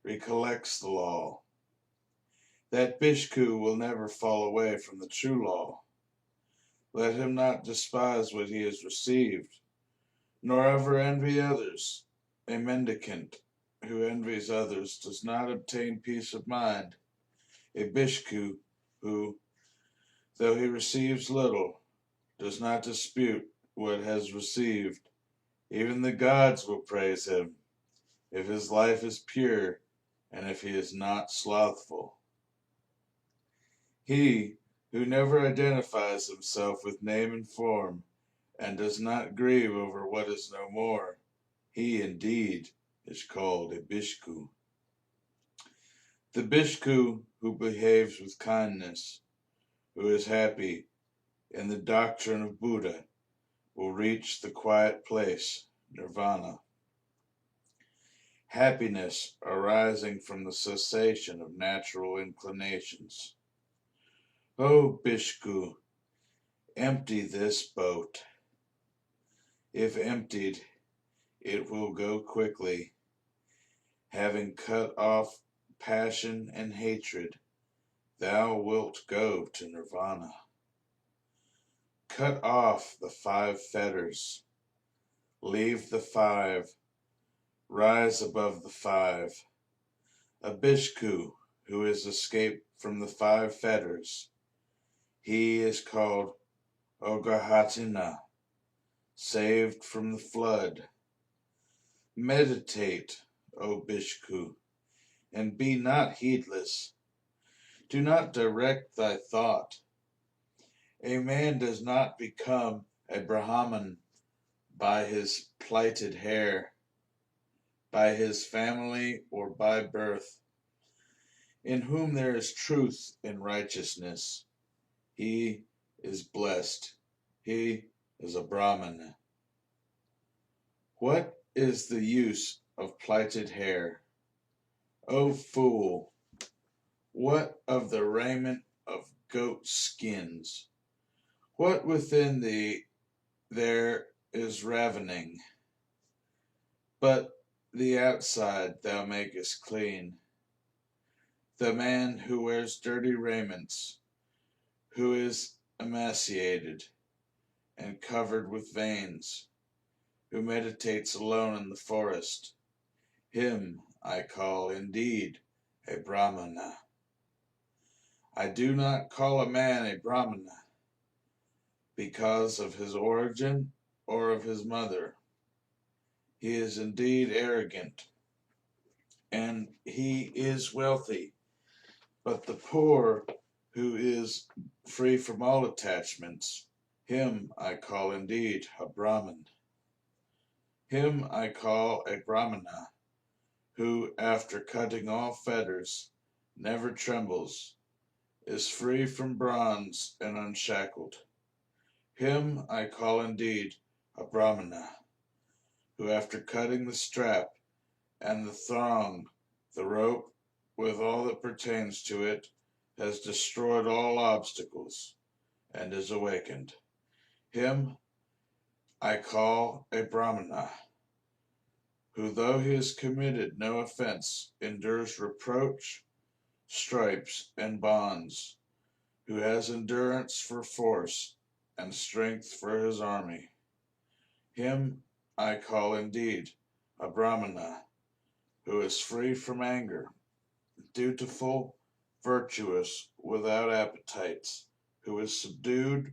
recollects the law. That bhikkhu will never fall away from the true law. Let him not despise what he has received, nor ever envy others. A mendicant who envies others does not obtain peace of mind. A bhikkhu who, though he receives little, does not dispute what has received. Even the gods will praise him, if his life is pure and if he is not slothful. He who never identifies himself with name and form, and does not grieve over what is no more, he indeed is called a bhikkhu. The bhikkhu who behaves with kindness, who is happy in the doctrine of Buddha, will reach the quiet place, nirvana. Happiness arising from the cessation of natural inclinations. O bhikkhu, empty this boat. If emptied, it will go quickly. Having cut off passion and hatred, thou wilt go to nirvana. Cut off the 5 fetters. Leave the 5. Rise above the 5. A bhikkhu who has escaped from the 5 fetters, he is called Ogahatina, saved from the flood. Meditate, O bhikkhu, and be not heedless. Do not direct thy thought. A man does not become a Brahman by his plaited hair, by his family, or by birth. In whom there is truth and righteousness, he is blessed. He is a Brahman. What is the use of plaited hair? O fool! What of the raiment of goat skins? What within thee there is ravening? But the outside thou makest clean. The man who wears dirty raiments, who is emaciated and covered with veins, who meditates alone in the forest, him I call indeed a Brahmana. I do not call a man a Brahmana because of his origin or of his mother. He is indeed arrogant, and he is wealthy, but the poor who is free from all attachments, him I call indeed a Brahman. Him I call a Brahmana, who, after cutting all fetters, never trembles, is free from bronze and unshackled. Him I call indeed a Brahmana, who, after cutting the strap and the thong, the rope, with all that pertains to it, has destroyed all obstacles, and is awakened. Him I call a Brahmana, who, though he has committed no offense, endures reproach, stripes, and bonds, who has endurance for force, and strength for his army. Him I call indeed a Brahmana, who is free from anger, dutiful, virtuous, without appetites, who is subdued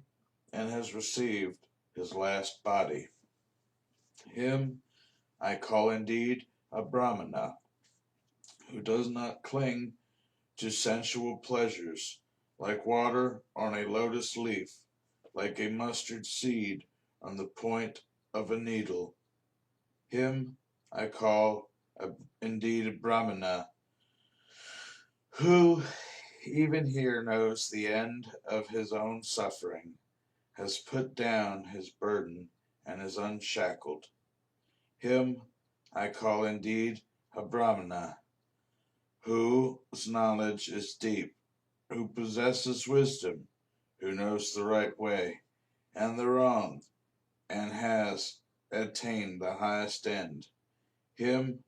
and has received his last body. Him I call indeed a Brahmana, who does not cling to sensual pleasures, like water on a lotus leaf, like a mustard seed on the point of a needle. Him I call indeed a Brahmana, who even here knows the end of his own suffering, has put down his burden, and is unshackled. Him I call indeed a Brahmana, whose knowledge is deep, who possesses wisdom, who knows the right way and the wrong, and has attained the highest end. Him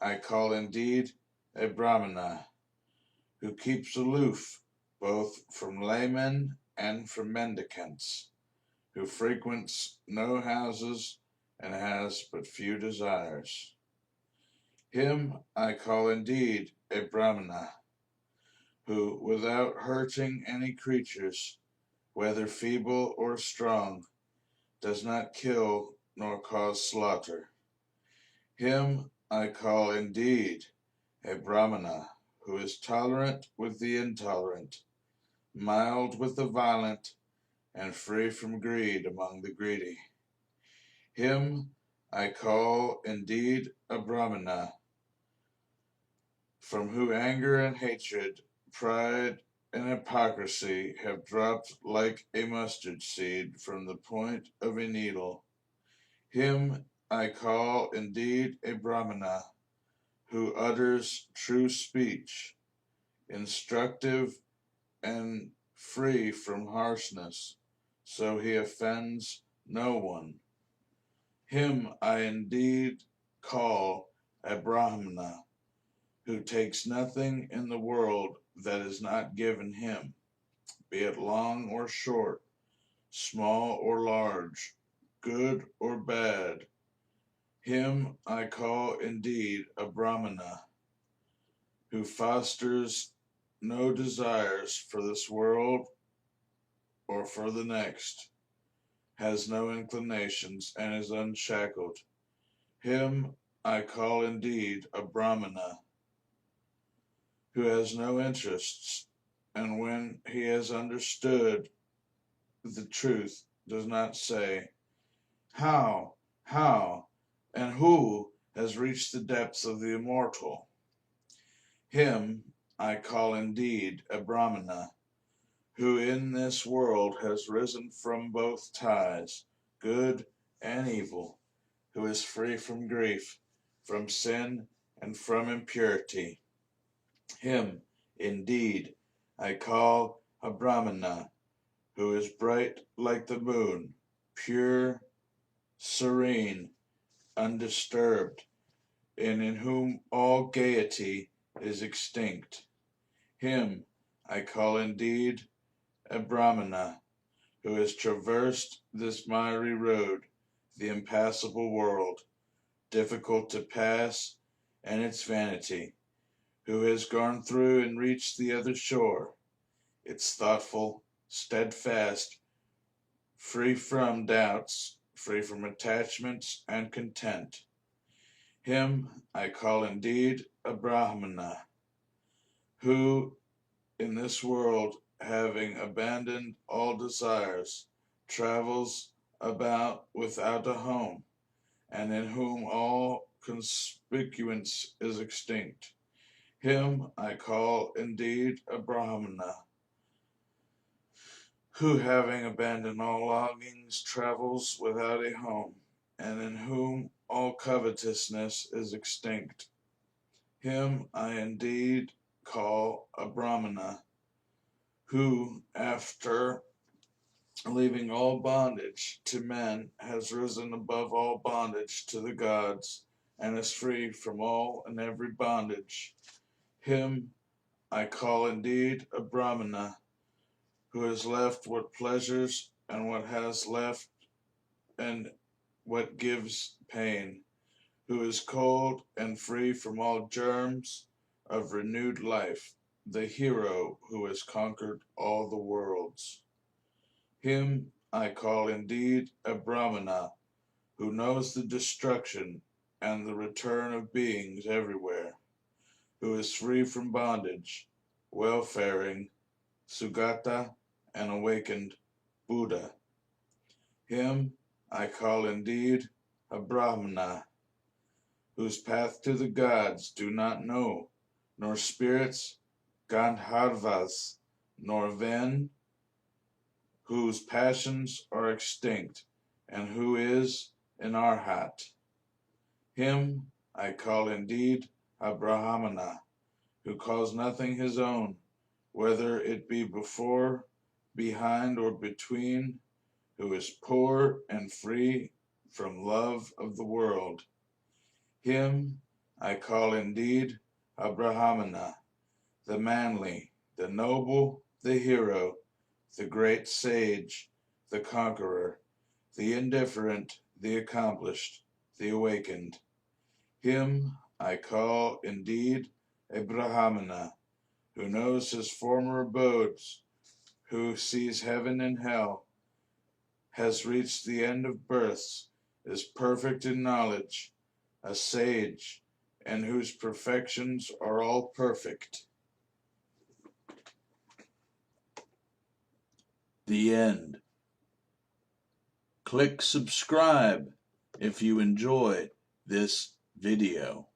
I call indeed a Brahmana, who keeps aloof both from laymen and from mendicants, who frequents no houses and has but few desires. Him I call indeed a Brahmana, who, without hurting any creatures, whether feeble or strong, does not kill nor cause slaughter. Him I call indeed a Brahmana, who is tolerant with the intolerant, mild with the violent, and free from greed among the greedy. Him I call indeed a Brahmana, from whom anger and hatred, pride and hypocrisy have dropped like a mustard seed from the point of a needle. Him I call indeed a Brahmana, who utters true speech, instructive and free from harshness, so he offends no one. Him I indeed call a Brahmana, who takes nothing in the world that is not given him, be it long or short, small or large, good or bad. Him I call indeed a Brahmana, who fosters no desires for this world or for the next, has no inclinations, and is unshackled. Him I call indeed a Brahmana, who has no interests, and when he has understood the truth, does not say, How, and who has reached the depths of the immortal? Him I call indeed a Brahmana, who in this world has risen from both ties, good and evil, who is free from grief, from sin, and from impurity. Him, indeed, I call a Brahmana, who is bright like the moon, pure, serene, undisturbed, and in whom all gaiety is extinct. Him I call indeed a Brahmana, who has traversed this miry road, the impassable world, difficult to pass, and its vanity, who has gone through and reached the other shore, its thoughtful, steadfast, free from doubts, free from attachments, and content. Him I call indeed a Brahmana, who in this world, having abandoned all desires, travels about without a home, and in whom all conspicuance is extinct. Him I call indeed a Brahmana, who, having abandoned all longings, travels without a home, and in whom all covetousness is extinct. Him I indeed call a Brahmana, who, after leaving all bondage to men, has risen above all bondage to the gods, and is free from all and every bondage. Him I call indeed a Brahmana, who has left what pleasures and what has left and what gives pain, who is cold and free from all germs of renewed life, the hero who has conquered all the worlds. Him I call indeed a Brahmana, who knows the destruction and the return of beings everywhere, who is free from bondage, well-faring, Sugata, and awakened Buddha. Him I call indeed a Brahmana, whose path to the gods do not know, nor spirits, Gandharvas, nor men, whose passions are extinct, and who is an Arhat. Him I call indeed a Brahmana, who calls nothing his own, whether it be before, behind, or between, who is poor and free from love of the world. Him I call indeed a Brahmana, the manly, the noble, the hero, the great sage, the conqueror, the indifferent, the accomplished, the awakened. Him I call indeed a Brahmana, who knows his former abodes, who sees heaven and hell, has reached the end of births, is perfect in knowledge, a sage, and whose perfections are all perfect. The end. Click subscribe if you enjoyed this video.